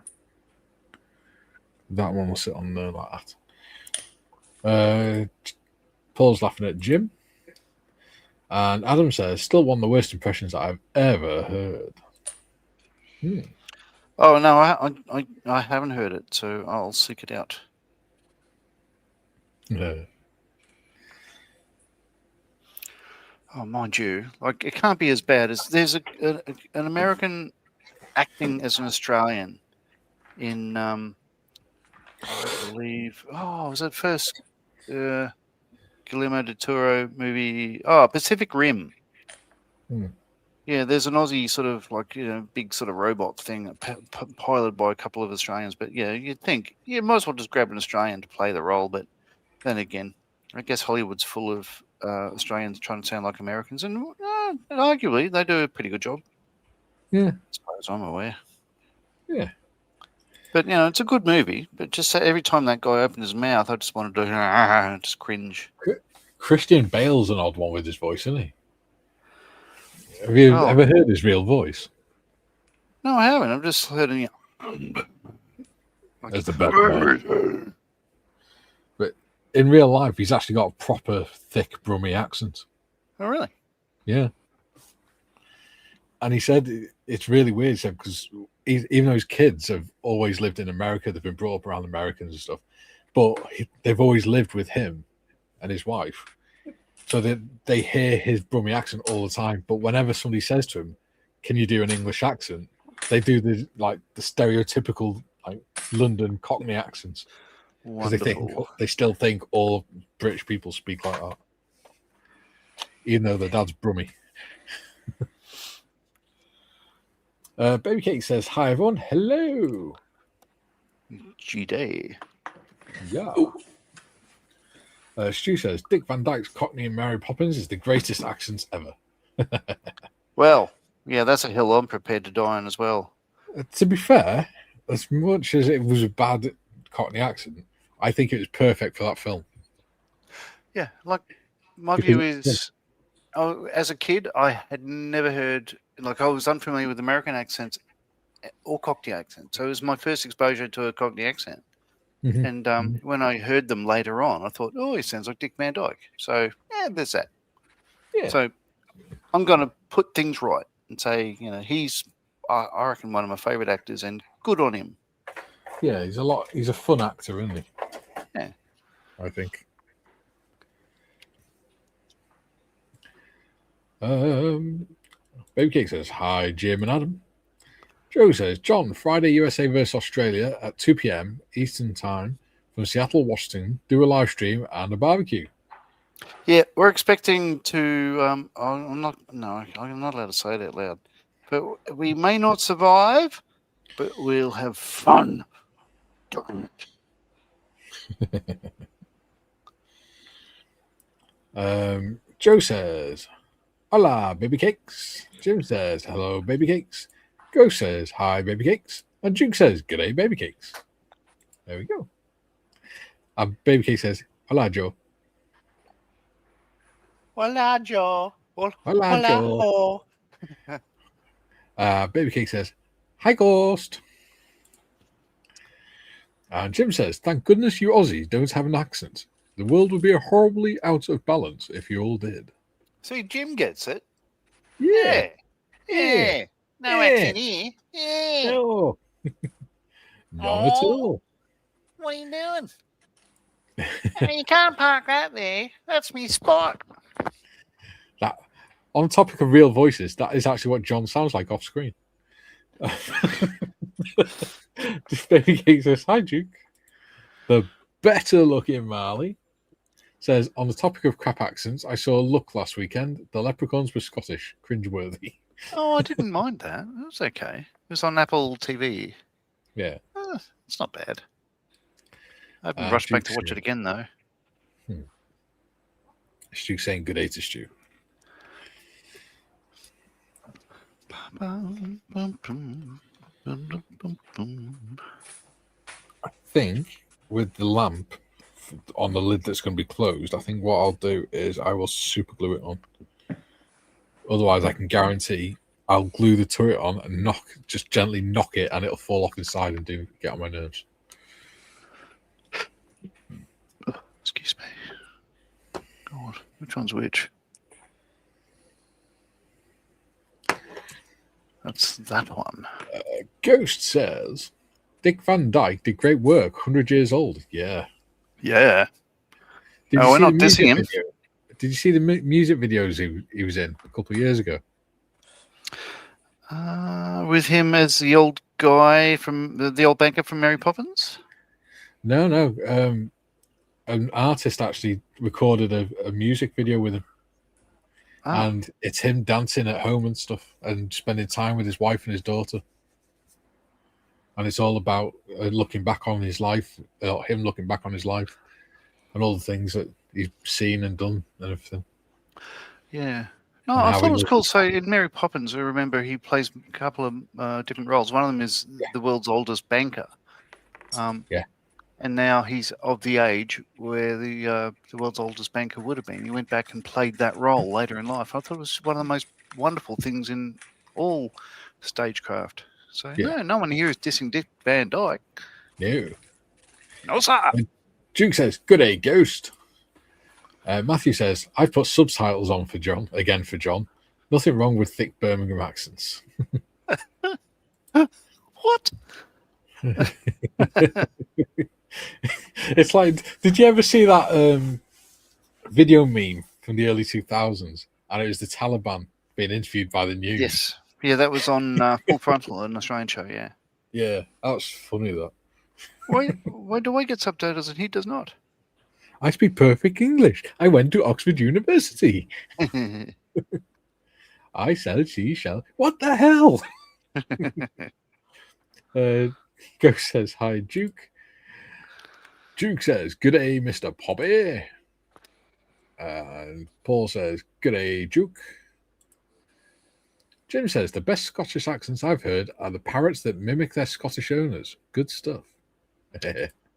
That one will sit on there like that. Paul's laughing at Jim. And Adam says, still one of the worst impressions that I've ever heard. Oh, no, I haven't heard it, so I'll seek it out. Oh, mind you, like it can't be as bad as there's an American acting as an Australian in I believe was that first Guillermo del Toro movie? Oh, Pacific Rim. Yeah, there's an Aussie sort of like big sort of robot thing piloted by a couple of Australians. But yeah, you'd think you might as well just grab an Australian to play the role. But then again, I guess Hollywood's full of Australians trying to sound like Americans, and arguably they do a pretty good job. Yeah, as far as I'm aware. Yeah, but it's a good movie. But just every time that guy opened his mouth, I just wanted to just cringe. Christian Bale's an odd one with his voice, isn't he? Have you ever heard his real voice? No, I haven't. I've just heard him. As the Batman. But in real life, he's actually got a proper thick Brummie accent. Oh, really? Yeah. And he said it's really weird, because even though his kids have always lived in America, they've been brought up around Americans and stuff, but they've always lived with him and his wife. So they hear his Brummie accent all the time. But whenever somebody says to him, can you do an English accent? They do the stereotypical London Cockney accents. Because they still think all British people speak like that. Even though their dad's Brummie. Baby Cake says, hi everyone. Hello. G-Day. Yeah. Stu says, Dick Van Dyke's Cockney and Mary Poppins is the greatest accents ever. Well, yeah, that's a hill I'm prepared to die on as well. To be fair, as much as it was a bad Cockney accent, I think it was perfect for that film. Yeah, like my view is, as a kid, I had never heard, I was unfamiliar with American accents or Cockney accents. So it was my first exposure to a Cockney accent. Mm-hmm. And when I heard them later on, I thought, oh, he sounds like Dick Van Dyke. So, yeah, there's that. Yeah. So I'm going to put things right and say, he's, I reckon, one of my favourite actors, and good on him. Yeah, he's a fun actor, isn't he? Yeah. I think. Baby Cake says, hi, Jim and Adam. Joe says, John, Friday, USA versus Australia at 2 p.m. Eastern Time from Seattle, Washington. Do a live stream and a barbecue. Yeah, we're expecting to. I'm not allowed to say it out loud, but we may not survive. but we'll have fun doing it. Joe says, "Hola, baby cakes." Jim says, "Hello, baby cakes." Ghost says, "Hi, baby cakes." And Duke says, "G'day, baby cakes." There we go. And baby cake says, "Hola, Joe." Hola, Joe. Hola, Joe. Baby cake says, "Hi, Ghost." And Jim says, "Thank goodness you Aussies don't have an accent. The world would be horribly out of balance if you all did." See, Jim gets it. Yeah. Yeah. No Yeah. accent here. Yeah. No. None at all. What are you doing? You can't park that there. That's me spot. That, on the topic of real voices, that is actually what John sounds like off screen. Baby Cake says, "Hi, Duke." The better looking Marley says, "On the topic of crap accents, I saw a look last weekend. The leprechauns were Scottish. Cringeworthy." Oh, I didn't mind that. It was okay. It was on Apple TV. Yeah. It's not bad. I haven't rushed back to watch it again, though. Stu saying good day to Stu. I think with the lamp on the lid that's going to be closed, I think what I'll do is I will super glue it on. Otherwise, I can guarantee I'll glue the turret on and just gently knock it, and it'll fall off inside and get on my nerves. Excuse me. God, which one's which? That's that one. Ghost says, "Dick Van Dyke did great work. 100 years old." Yeah. Yeah. Did We're not dissing him. Did you see the music videos he was in a couple of years ago? With him as the old guy from the old banker from Mary Poppins? No. An artist actually recorded a music video with him. And it's him dancing at home and stuff and spending time with his wife and his daughter. And it's all about looking back on his life, him looking back on his life and all the things that he's seen and done and everything. Yeah. No, I thought it was cool. So in Mary Poppins, I remember he plays a couple of different roles. One of them is the world's oldest banker. And now he's of the age where the world's oldest banker would have been. He went back and played that role later in life. I thought it was one of the most wonderful things in all stagecraft. So no one here is dissing Dick Van Dyke. No, sir. Duke says, "Good day, Ghost." Matthew says, "I've put subtitles on for John. Again for John. Nothing wrong with thick Birmingham accents." What? It's like, did you ever see that video meme from the early 2000s? And it was the Taliban being interviewed by the news. Yes. Yeah, that was on Full Frontal, an Australian show, yeah. Yeah, that was funny, that. Why do I get subtitles and he does not? I speak perfect English. I went to Oxford University. I sell seashell. What the hell? Ghost says, "Hi, Duke." Duke says, "Good day, Mr. Poppy." And Paul says, "Good day, Duke." Jim says, "The best Scottish accents I've heard are the parrots that mimic their Scottish owners. Good stuff."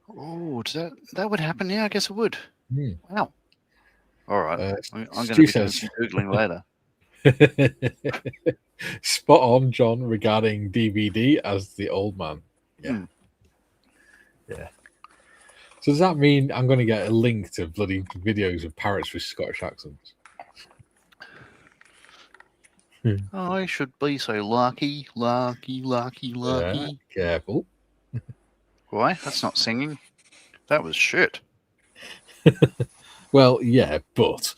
Oh, that would happen? Yeah, I guess it would. Wow. All right. I'm going to be doing some Googling later. Spot on, John, regarding DVD as the old man. Yeah. Yeah. So does that mean I'm going to get a link to bloody videos of parrots with Scottish accents? I should be so lucky. Yeah, careful. Why? That's not singing. That was shit. Well, yeah, but...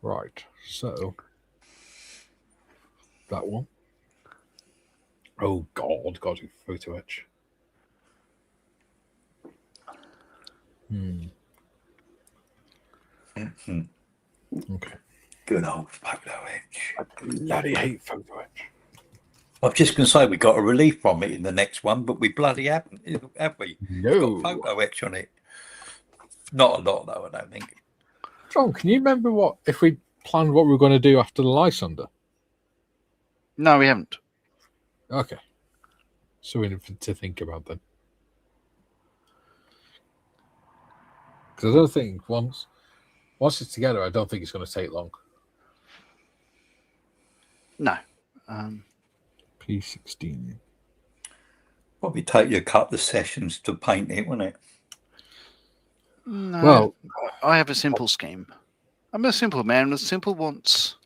Right, so... That one. Oh, God, got to photo etch. Okay. Good old photo etch. I bloody hate photo etch. I was just going to say we got a relief from it in the next one, but we bloody haven't, have we? No. It's got photo etch on it. Not a lot, though, I don't think. John, can you remember if we planned what we were going to do after the Lysander? No, we haven't. Okay. So we need to think about that. Because I don't think once it's together, I don't think it's going to take long. No. P16. Probably take you a couple of sessions to paint it, wouldn't it? No. Well, I have a simple scheme. I'm a simple man with simple wants.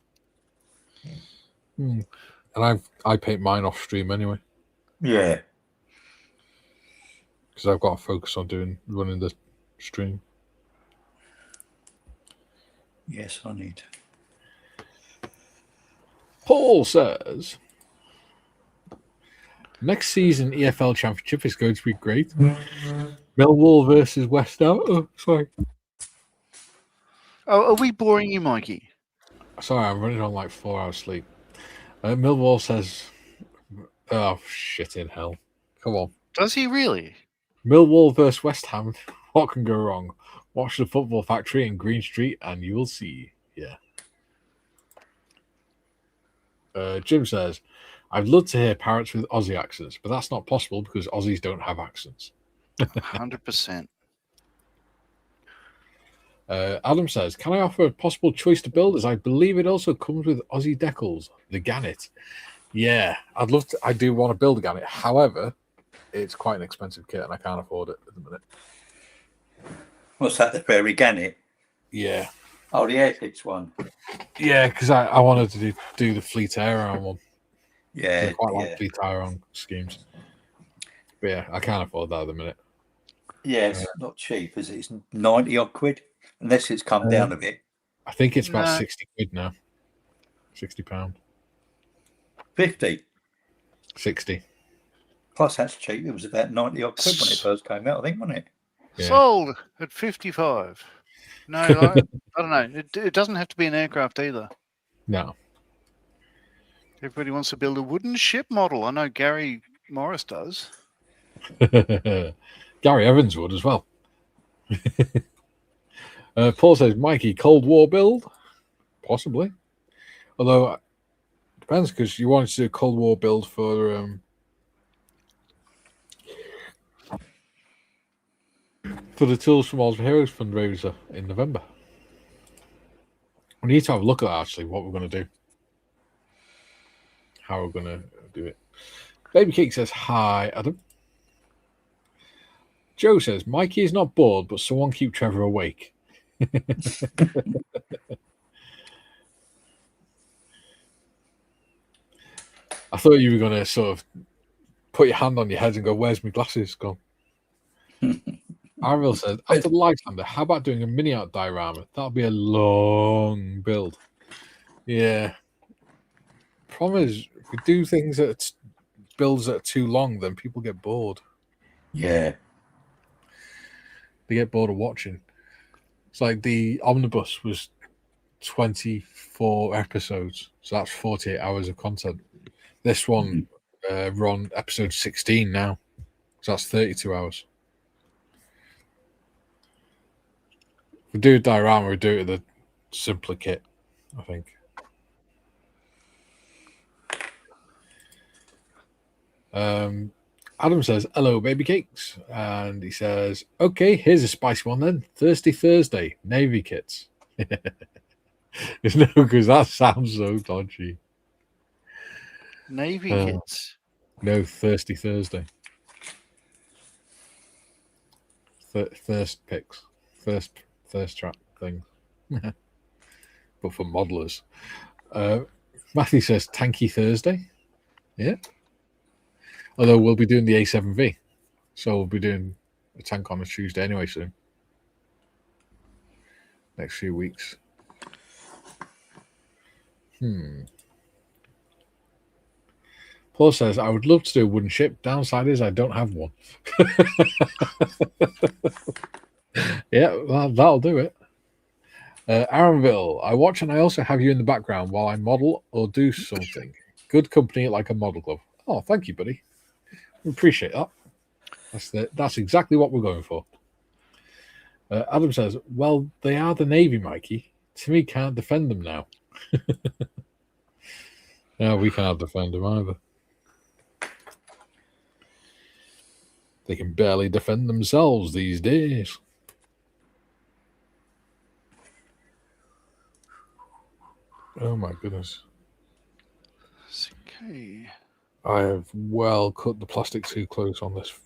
and I paint mine off stream anyway. Yeah. Because I've got to focus on running the stream. Yes, I need. Paul says, next season EFL Championship is going to be great. Millwall versus West Ham. Oh, sorry. Oh, are we boring you, Mikey? Sorry, I'm running on like 4 hours sleep. Millwall says, oh, shit in hell. Come on. Does he really? Millwall versus West Ham. What can go wrong? Watch the Football Factory in Green Street and you will see. Yeah. Jim says, I'd love to hear parrots with Aussie accents, but that's not possible because Aussies don't have accents. 100%. Adam says, can I offer a possible choice to build, as I believe it also comes with Aussie decals, the Gannet? Yeah, I'd love to. I do want to build a Gannet. However, it's quite an expensive kit and I can't afford it at the minute. What's that, the Prairie Gannet? Yeah. Oh, the Apex one. Yeah, because I wanted to do the Fleet Aeron one. Yeah. I quite like Fleet Aeron schemes. But yeah, I can't afford that at the minute. Yeah, it's not cheap, is it? It's 90 odd quid, unless it's come down a bit. I think it's about 60 quid now. £60. 50. 60. Plus, that's cheap. It was about 90 odd quid when it first came out, I think, wasn't it? Yeah. Sold at 55. No, I don't know. It doesn't have to be an aircraft either. No. Everybody wants to build a wooden ship model. I know Gary Morris does. Gary Evans would as well. Paul says, Mikey, Cold War build? Possibly. Although, it depends, because you wanted to do a Cold War build for the Tools from All Heroes fundraiser in November. We need to have a look at that, actually, what we're going to do. How we're going to do it. Baby Cake says, hi, Adam. Joe says, Mikey is not bored, but someone keep Trevor awake. I thought you were going to sort of put your hand on your head and go, where's my glasses gone? Arville says, after the Lysander, how about doing a MiniArt diorama? That'll be a long build. Yeah. Problem is, if we do things that builds that are too long, then people get bored. Yeah. They get bored of watching. It's like the Omnibus was 24 episodes, so that's 48 hours of content. This one, we're on episode 16 now, so that's 32 hours. If we do a diorama, we do it with a simpler kit, I think. Adam says, hello, baby cakes. And he says, okay, here's a spicy one then. Thirsty Thursday, Navy kits. It's no, because that sounds so dodgy. Navy kits. No, Thirsty Thursday. Thirst picks. Thirst trap thing. But for modelers. Matthew says, Tanky Thursday. Yeah. Although we'll be doing the A7V. So we'll be doing a tank on a Tuesday anyway soon. Next few weeks. Paul says, I would love to do a wooden ship. Downside is I don't have one. Yeah, well, that'll do it. Aaronville, I watch and I also have you in the background while I model or do something. good company like a model glove. Oh, thank you, buddy. We appreciate that. That's exactly what we're going for. Adam says, well, they are the Navy, Mikey. Timmy can't defend them now. No, we can't defend them either. They can barely defend themselves these days. Oh my goodness. Okay. I have well cut the plastic too close on this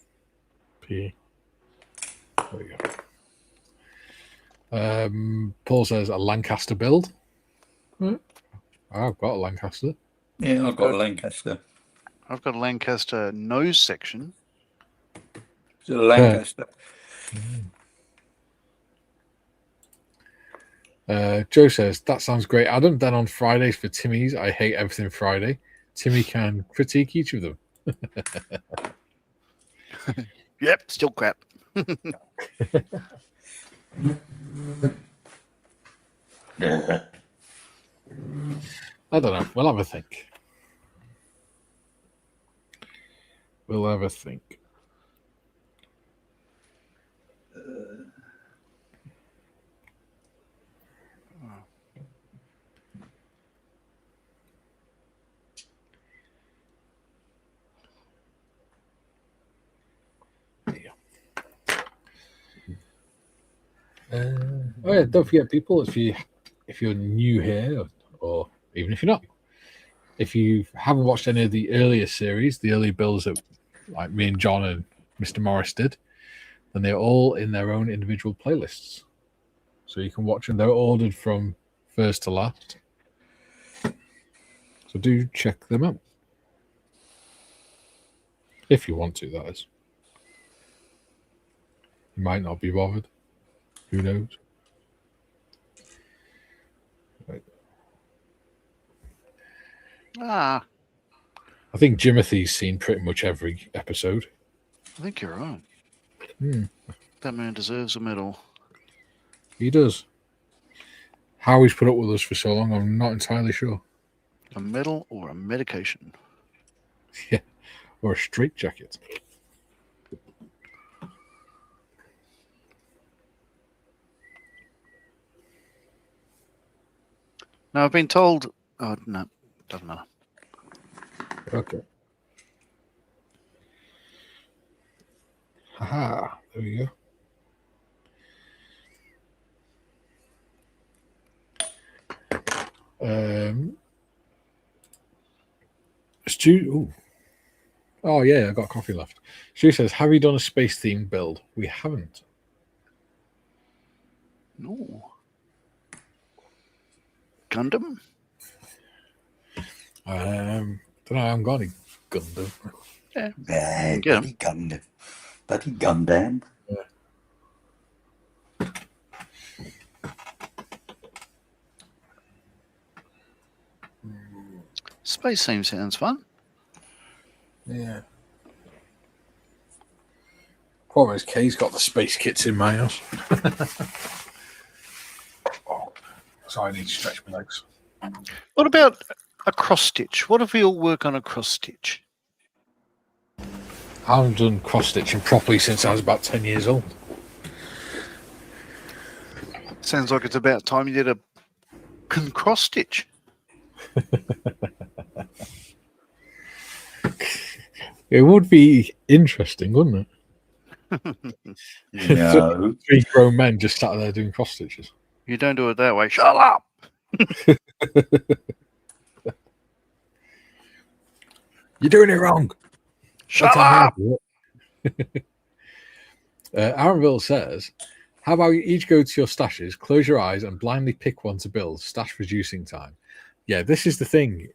PE. There we go. Paul says a Lancaster build. I've got a Lancaster. Yeah, I've got a Lancaster. I've got a Lancaster nose section. It's a Lancaster. Joe says, that sounds great, Adam. Then on Fridays for Timmy's, I hate everything Friday. Timmy can critique each of them. Yep, still crap. I don't know. We'll have a think. We'll have a think. Oh yeah, don't forget, people, if you're new here, or even if you're not, if you haven't watched any of the earlier series, the early builds that like me and John and Mr. Morris did, then they're all in their own individual playlists, so you can watch them. They're ordered from first to last, so do check them out if you want to. That is, you might not be bothered. Who knows? Right. I think Jimothy's seen pretty much every episode. I think you're right. Hmm. That man deserves a medal. He does. How he's put up with us for so long, I'm not entirely sure. A medal or a medication? Yeah, or a straitjacket. Now, I've been told... Oh, no. Doesn't matter. Okay. Haha, there we go. Stu, ooh. Oh yeah, I got coffee left. Stu says, have you done a space themed build? We haven't. No. Gundam? Don't know, I haven't got any Gundam. Yeah. Bloody Gundam. Bloody Gundam. Space theme sounds fun. Yeah. Problem is, Kay's got the space kits in my house. So I need to stretch my legs. What about a cross stitch? What if we all work on a cross stitch? I haven't done cross stitching properly since I was about 10 years old. Sounds like it's about time you did a cross stitch. It would be interesting, wouldn't it? No. Three grown men just sat there doing cross stitches. You don't do it that way. Shut up! You're doing it wrong. Shut up! Aaronville says, how about you each go to your stashes, close your eyes, and blindly pick one to build? Stash reducing time. Yeah, this is the thing.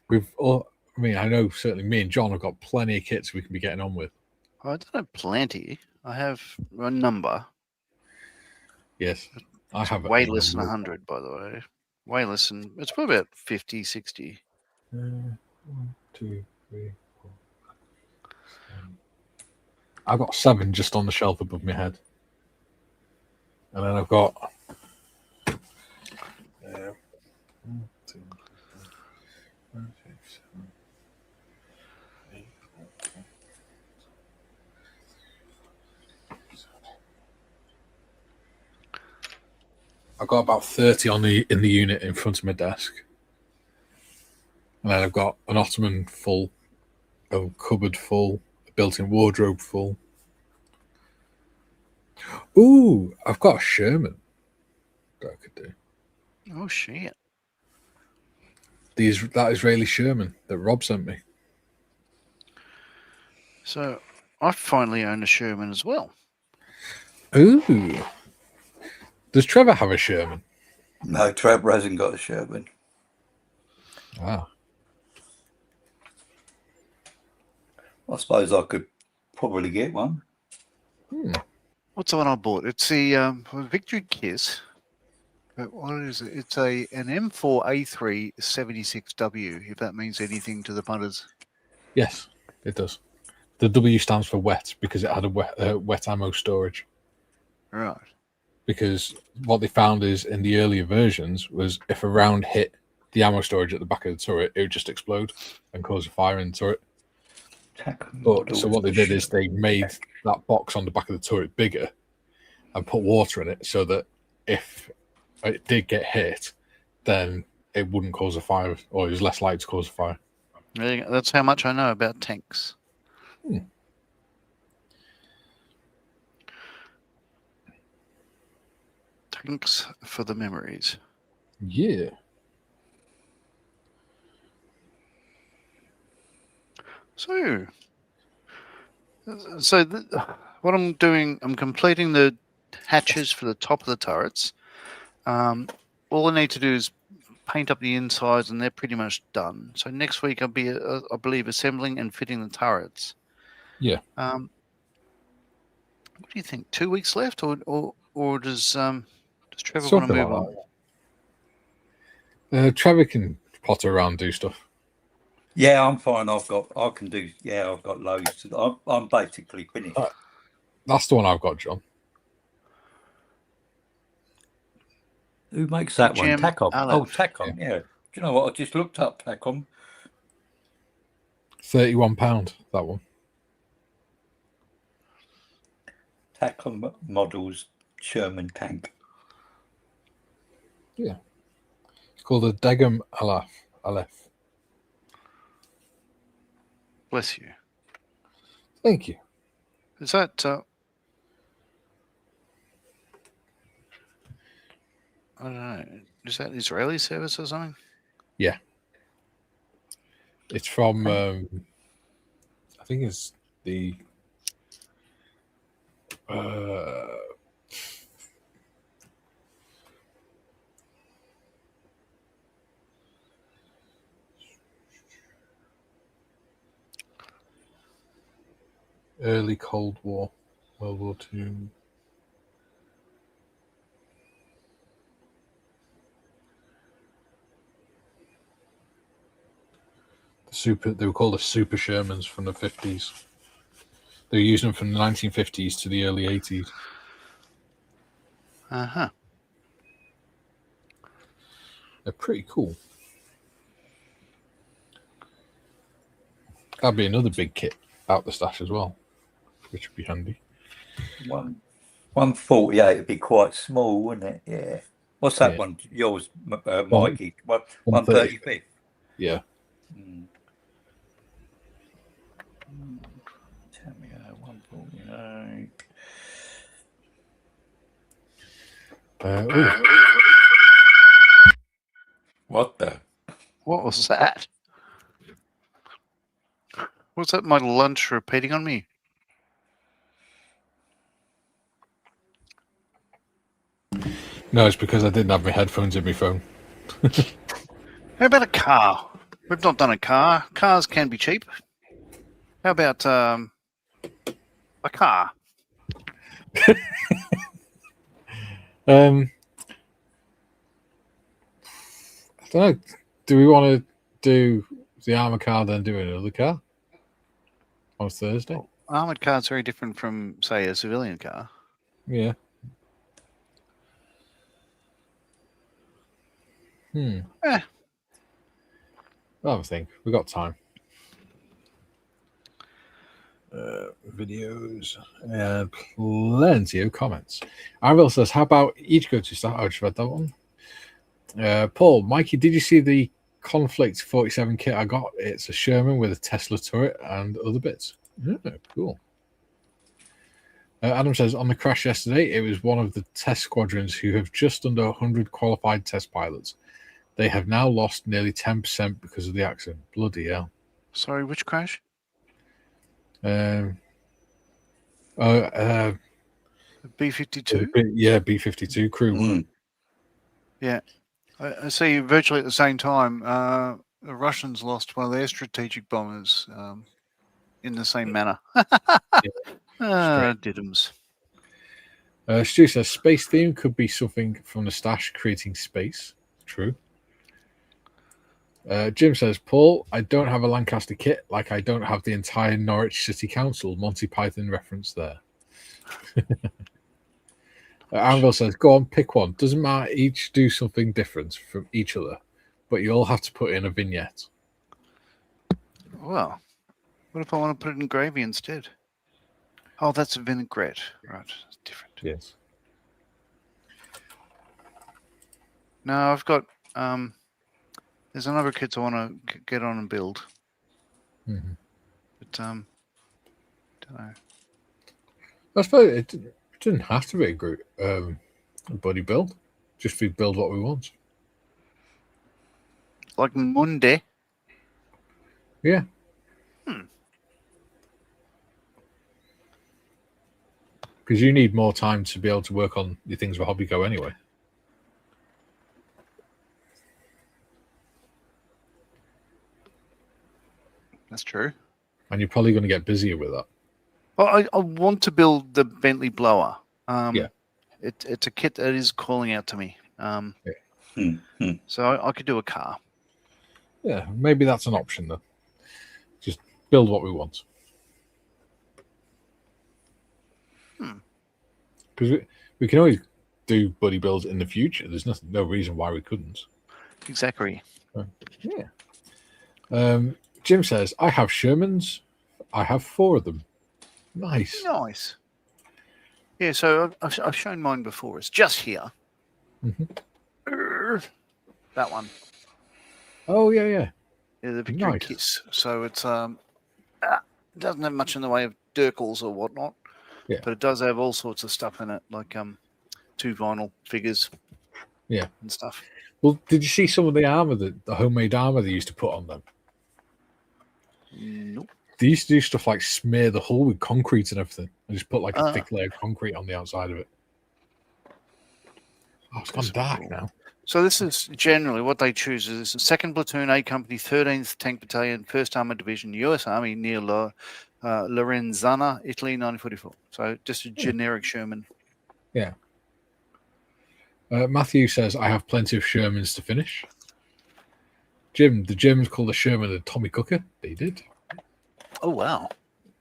We've all... I mean, I know certainly me and John have got plenty of kits we can be getting on with. I don't have plenty. I have a number. Yes, I have way less than 100, by the way. Way less than... It's probably about 50, 60. 1, 2, 3, 4, 7. I've got 7 just on the shelf above my head. And then I've got 1, 2, 3, I've got about 30 in the unit in front of my desk. And then I've got an ottoman full, a cupboard full, a built-in wardrobe full. Ooh, I've got a Sherman that I could do. Oh shit! That Israeli Sherman that Rob sent me. So I finally own a Sherman as well. Ooh. Does Trevor have a Sherman? No, Trevor hasn't got a Sherman. Wow. I suppose I could probably get one. What's the one I bought? It's the Victory Kiss. But what is it? It's an M4A3 76W, if that means anything to the punters. Yes, it does. The W stands for wet because it had a wet ammo storage. Right. Because what they found is in the earlier versions was if a round hit the ammo storage at the back of the turret, it would just explode and cause a fire in the turret. So what they did is they made that box on the back of the turret bigger and put water in it so that if it did get hit, then it wouldn't cause a fire, or it was less likely to cause a fire. That's how much I know about tanks. Tanks for the memories. Yeah. So what I'm doing, I'm completing the hatches for the top of the turrets. All I need to do is paint up the insides, and they're pretty much done. So next week I'll be, I believe, assembling and fitting the turrets. Yeah. What do you think? 2 weeks left, or does Trevor want to move on? Trevor can potter around, do stuff. Yeah, I'm fine. I've got loads. I'm basically finished. That's the one I've got, John. Who makes that one? Jim Tacom. Aleph. Oh, Tacom. Yeah. Do you know what? I just looked up Tacom. £31, that one. Tacom models Sherman tank. Yeah. It's called a Degum Aleph. Bless you. Thank you. Is that I don't know. Is that Israeli service or something? Yeah. It's from, I think it's the early Cold War, World War II. They were called the Super Shermans from the 50s. They were using them from the 1950s to the early 80s. Uh-huh. They're pretty cool. That'd be another big kit out the stash as well, which would be handy. 148 would be quite small, wouldn't it? Yeah. What's that one? Yours, Mikey? 135th? Yeah. Tell me, 148. What the? What was that? Was that my lunch repeating on me? No, it's because I didn't have my headphones in my phone. How about a car? We've not done a car. Cars can be cheap. How about a car? I don't know. Do we want to do the armor car, then do another car on Thursday? Well, armored car is very different from, say, a civilian car. Yeah. I'll have a think. We've got time. videos, plenty of comments. Arvil says, how about each go to start? I just read that one. Paul, Mikey, did you see the Conflict 47 kit I got? It's a Sherman with a Tesla turret and other bits. Cool. Adam says, on the crash yesterday, it was one of the test squadrons who have just under 100 qualified test pilots. They have now lost nearly 10% because of the accident. Bloody hell. Sorry, which crash? B-52? Yeah, B-52 crew. Mm. Yeah. I see virtually at the same time, the Russians lost one of their strategic bombers in the same manner. Diddums. Stu says, space theme could be something from the stash creating space. True. Jim says, Paul, I don't have a Lancaster kit, like I don't have the entire Norwich City Council. Monty Python reference there. Anvil says, go on, pick one. Doesn't matter, each do something different from each other, but you all have to put in a vignette. Well, what if I want to put it in gravy instead? Oh, that's a vinaigrette. Right, it's different. Yes. No, I've got... there's a number of kits I want to get on and build. Mm-hmm. But, don't know. I suppose it didn't have to be a group buddy build. Just we build what we want. Like Monday. Yeah. Because you need more time to be able to work on your things for Hobby Go anyway. That's true. And you're probably going to get busier with that. Well, I want to build the Bentley blower. Yeah. It's a kit that is calling out to me. So I could do a car. Yeah, maybe that's an option then. Just build what we want. Because we can always do buddy builds in the future. There's no reason why we couldn't. Exactly. Yeah. Jim says, I have Shermans. I have 4 of them. Nice. Nice. Yeah, so I've shown mine before. It's just here. Mm-hmm. That one. Oh, yeah. Yeah, the Victory Nice. Kiss. So it's it doesn't have much in the way of Dirkles or whatnot. Yeah. But it does have all sorts of stuff in it, like 2 vinyl figures. Yeah. And stuff. Well, did you see some of the armor, the homemade armor they used to put on them? Nope. They used to do stuff like smear the hull with concrete and everything, and just put like a thick layer of concrete on the outside of it. Oh, it's gone dark now. So this is generally what they choose is 2nd Platoon, A Company, 13th Tank Battalion, 1st Armored Division, US Army near Lorenzana, Italy, 1944. So just a generic Sherman. Yeah. Matthew says, I have plenty of Shermans to finish. Jim, the Germans call the Sherman a Tommy Cooker. They did. Oh, wow.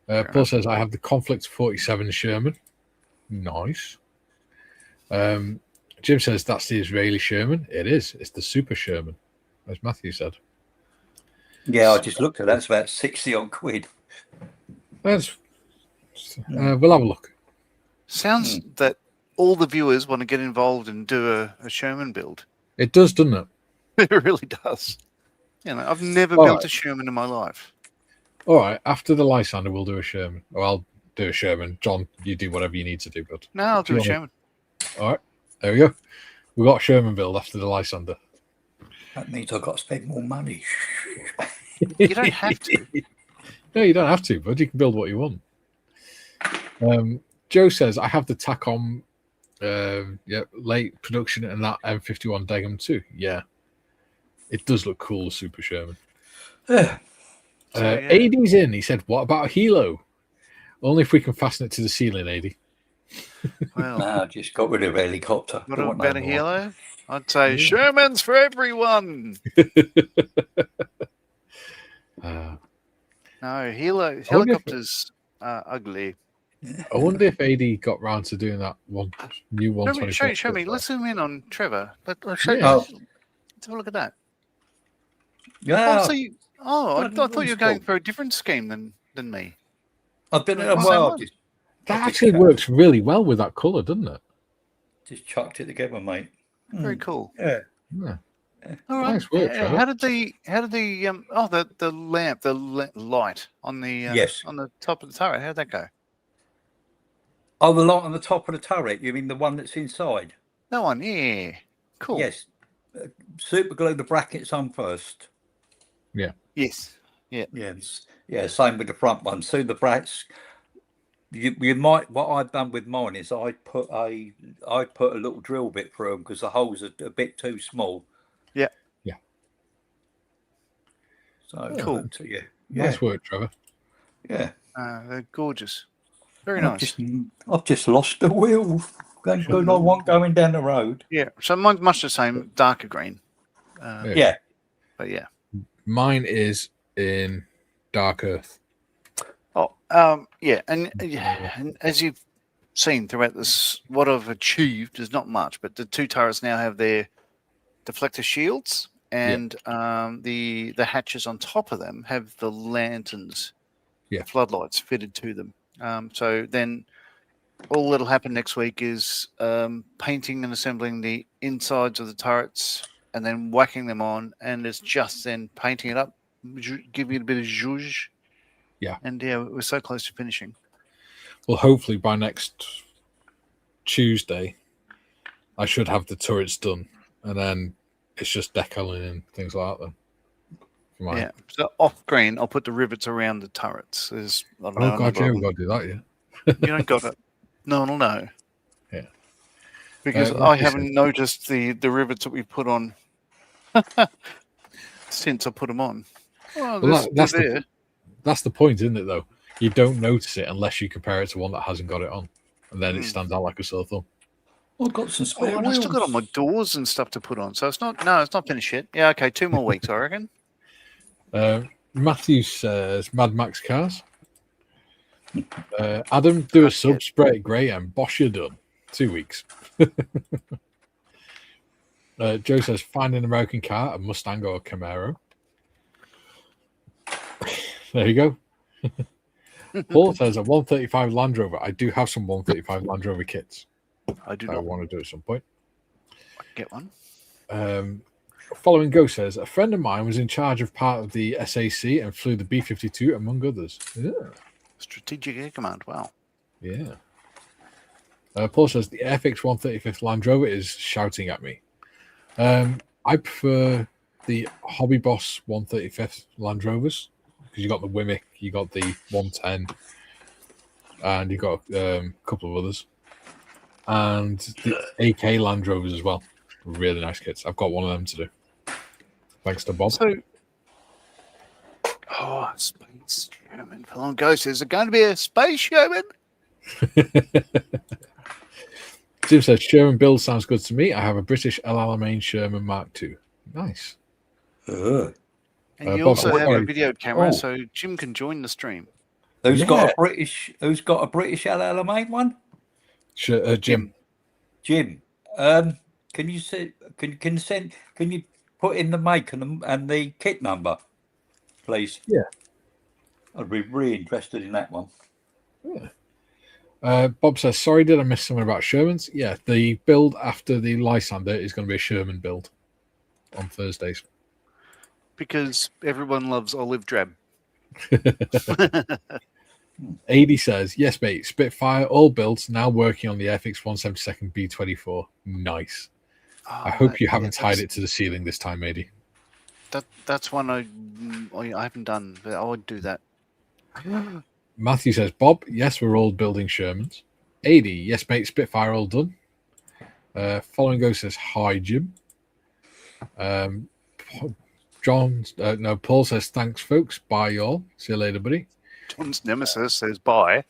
Paul says, I have the Conflict 47 Sherman. Nice. Jim says, that's the Israeli Sherman. It is. It's the Super Sherman, as Matthew said. Yeah, I just looked at that. It's about 60 odd quid. We'll have a look. Sounds that all the viewers want to get involved and do a Sherman build. It does, doesn't it? It really does. You know, I've never built a Sherman in my life. All right. After the Lysander, we'll do a Sherman. Or I'll do a Sherman. John, you do whatever you need to do. But no, I'll do a Sherman. All right. There we go. We got a Sherman build after the Lysander. That means I've got to spend more money. You don't have to. No, you don't have to, but you can build what you want. Joe says, I have the TACOM late production and that M51 Degum too. Yeah. It does look cool, the Super Sherman. AD's in. He said, what about a Hilo? Only if we can fasten it to the ceiling, AD. Well, no, just got rid of a helicopter. What about a Hilo? I'd say Sherman's for everyone. No, helicopters are ugly. I wonder if AD got round to doing that new 124. Show me. Let's zoom in on Trevor. Let's show you. Oh. Let's have a look at that. Yeah. I thought you were going for a different scheme than me. I don't know. Oh, same Well, one. That actually works really well with that colour, doesn't it? Just chucked it together, mate. Very cool. Yeah. Yeah. All right. Nice work, Trevor. How did the the lamp, the light on the Yes. on the top of the turret? How did that go? Oh, the light on the top of the turret. You mean the one that's inside? That one, yeah. Cool. Yes. Super glue the brackets on first. Yeah. Yes. Yeah. Yes. Yeah. Same with the front one. So the brackets. You might. What I've done with mine is I put a little drill bit through them because the holes are a bit too small. Yeah. Yeah. So Cool. Yeah. Nice work, Trevor. Yeah. They're gorgeous. Very nice. I've just lost the wheel. Thank God I want going down the road. Yeah. So mine's much the same, darker green. Yeah. But yeah. Mine is in dark earth. Oh, yeah, and as you've seen throughout this, what I've achieved is not much, but the two turrets now have their deflector shields, and the hatches on top of them have the lanterns, floodlights fitted to them. So then all that'll happen next week is painting and assembling the insides of the turrets, and then whacking them on, and it's just then painting it up, giving it a bit of zhuzh. Yeah. And yeah, we're so close to finishing. Well, hopefully by next Tuesday, I should have the turrets done, and then it's just decaling and things like that. Then, yeah. So off green, I'll put the rivets around the turrets. There's God, yeah, we've got to do that, yeah. You don't got it. No one will know. Yeah. Because I haven't noticed the rivets that we put on since I put them on. Well, that's the point, isn't it, though? You don't notice it unless you compare it to one that hasn't got it on. And then it stands out like a sore thumb. I've got some spare I've still got all my doors and stuff to put on. So it's not finished yet. Yeah, okay, 2 more weeks, I reckon. Matthew says Mad Max cars. Adam, do a sub, spray it grey, and bosh, you're done. 2 weeks. Joe says find an American car, a Mustang or a Camaro. There you go. Paul says a 135 Land Rover. I do have some 135 Land Rover kits. I want to do at some point. I can get one. Following Go says a friend of mine was in charge of part of the SAC and flew the B-52 among others. Yeah. Strategic Air Command. Wow. Yeah. Paul says the FX 135th Land Rover is shouting at me. I prefer the Hobby Boss 135th Land Rovers because you got the Wimmick, you got the 110, and you got a couple of others, and the AK Land Rovers as well. Really nice kits. I've got one of them to do. Thanks to Bob. So, Space Sherman. Following Go says, is it going to be a Space Sherman? Tim says Sherman build sounds good to me. I have a British El Alamein Sherman Mark II. Nice. And you also have a video camera, so Jim can join the stream. Who's got a British El Alamein one? Jim. Jim. Can you say? Can you put in the make and the kit number, please? Yeah. I'd be really interested in that one. Yeah. Bob says, sorry, did I miss something about Shermans? Yeah, the build after the Lysander is going to be a Sherman build on Thursdays. Because everyone loves olive drab. 80 says, yes, mate, Spitfire, all builds, now working on the FX 172nd B24. Nice. I hope you haven't tied it to the ceiling this time, matey. That's one I haven't done, but I would do that. Matthew says, Bob, yes, we're all building Shermans. 80, yes, mate, Spitfire all done. Following Go says, hi, Jim. Paul says, thanks, folks. Bye, y'all. See you later, buddy. John's nemesis says, bye.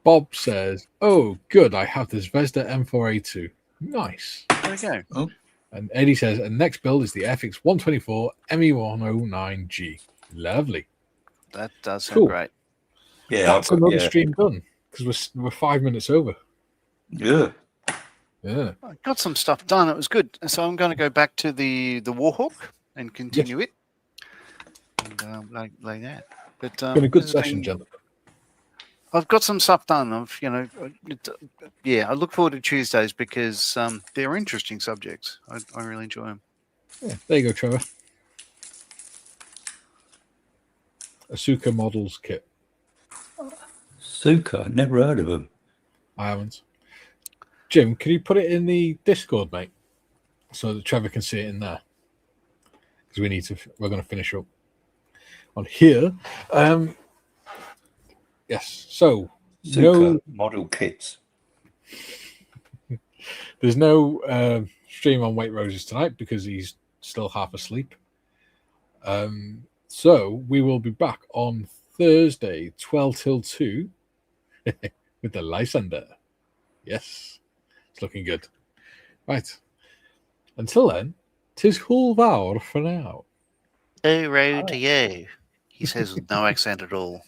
Bob says, oh, good, I have this Vesda M4A2. Nice. There we go. Oh. And Eddie says, and next build is the FX 124 ME109G. Lovely. That does sound great. Yeah, that's another stream done because we're 5 minutes over. Yeah. I got some stuff done. It was good. So I'm going to go back to the Warhawk and continue it. And lay that. But Been a good this has session, been- gentlemen. I've got some stuff done. I look forward to Tuesdays because they're interesting subjects. I really enjoy them. Yeah, there you go, Trevor. Asuka models kit. Suka, never heard of them. I haven't. Jim, can you put it in the Discord, mate, so that Trevor can see it in there? Because we're going to finish up on here. Yes. So Suka model kits. there's no stream on White Roses tonight because he's still half asleep. So we will be back on Thursday, 12 till 2, with the Lysander. Yes, it's looking good. Right. Until then, 'tis Hulvar for now. Oh, row to you. He says with no accent at all.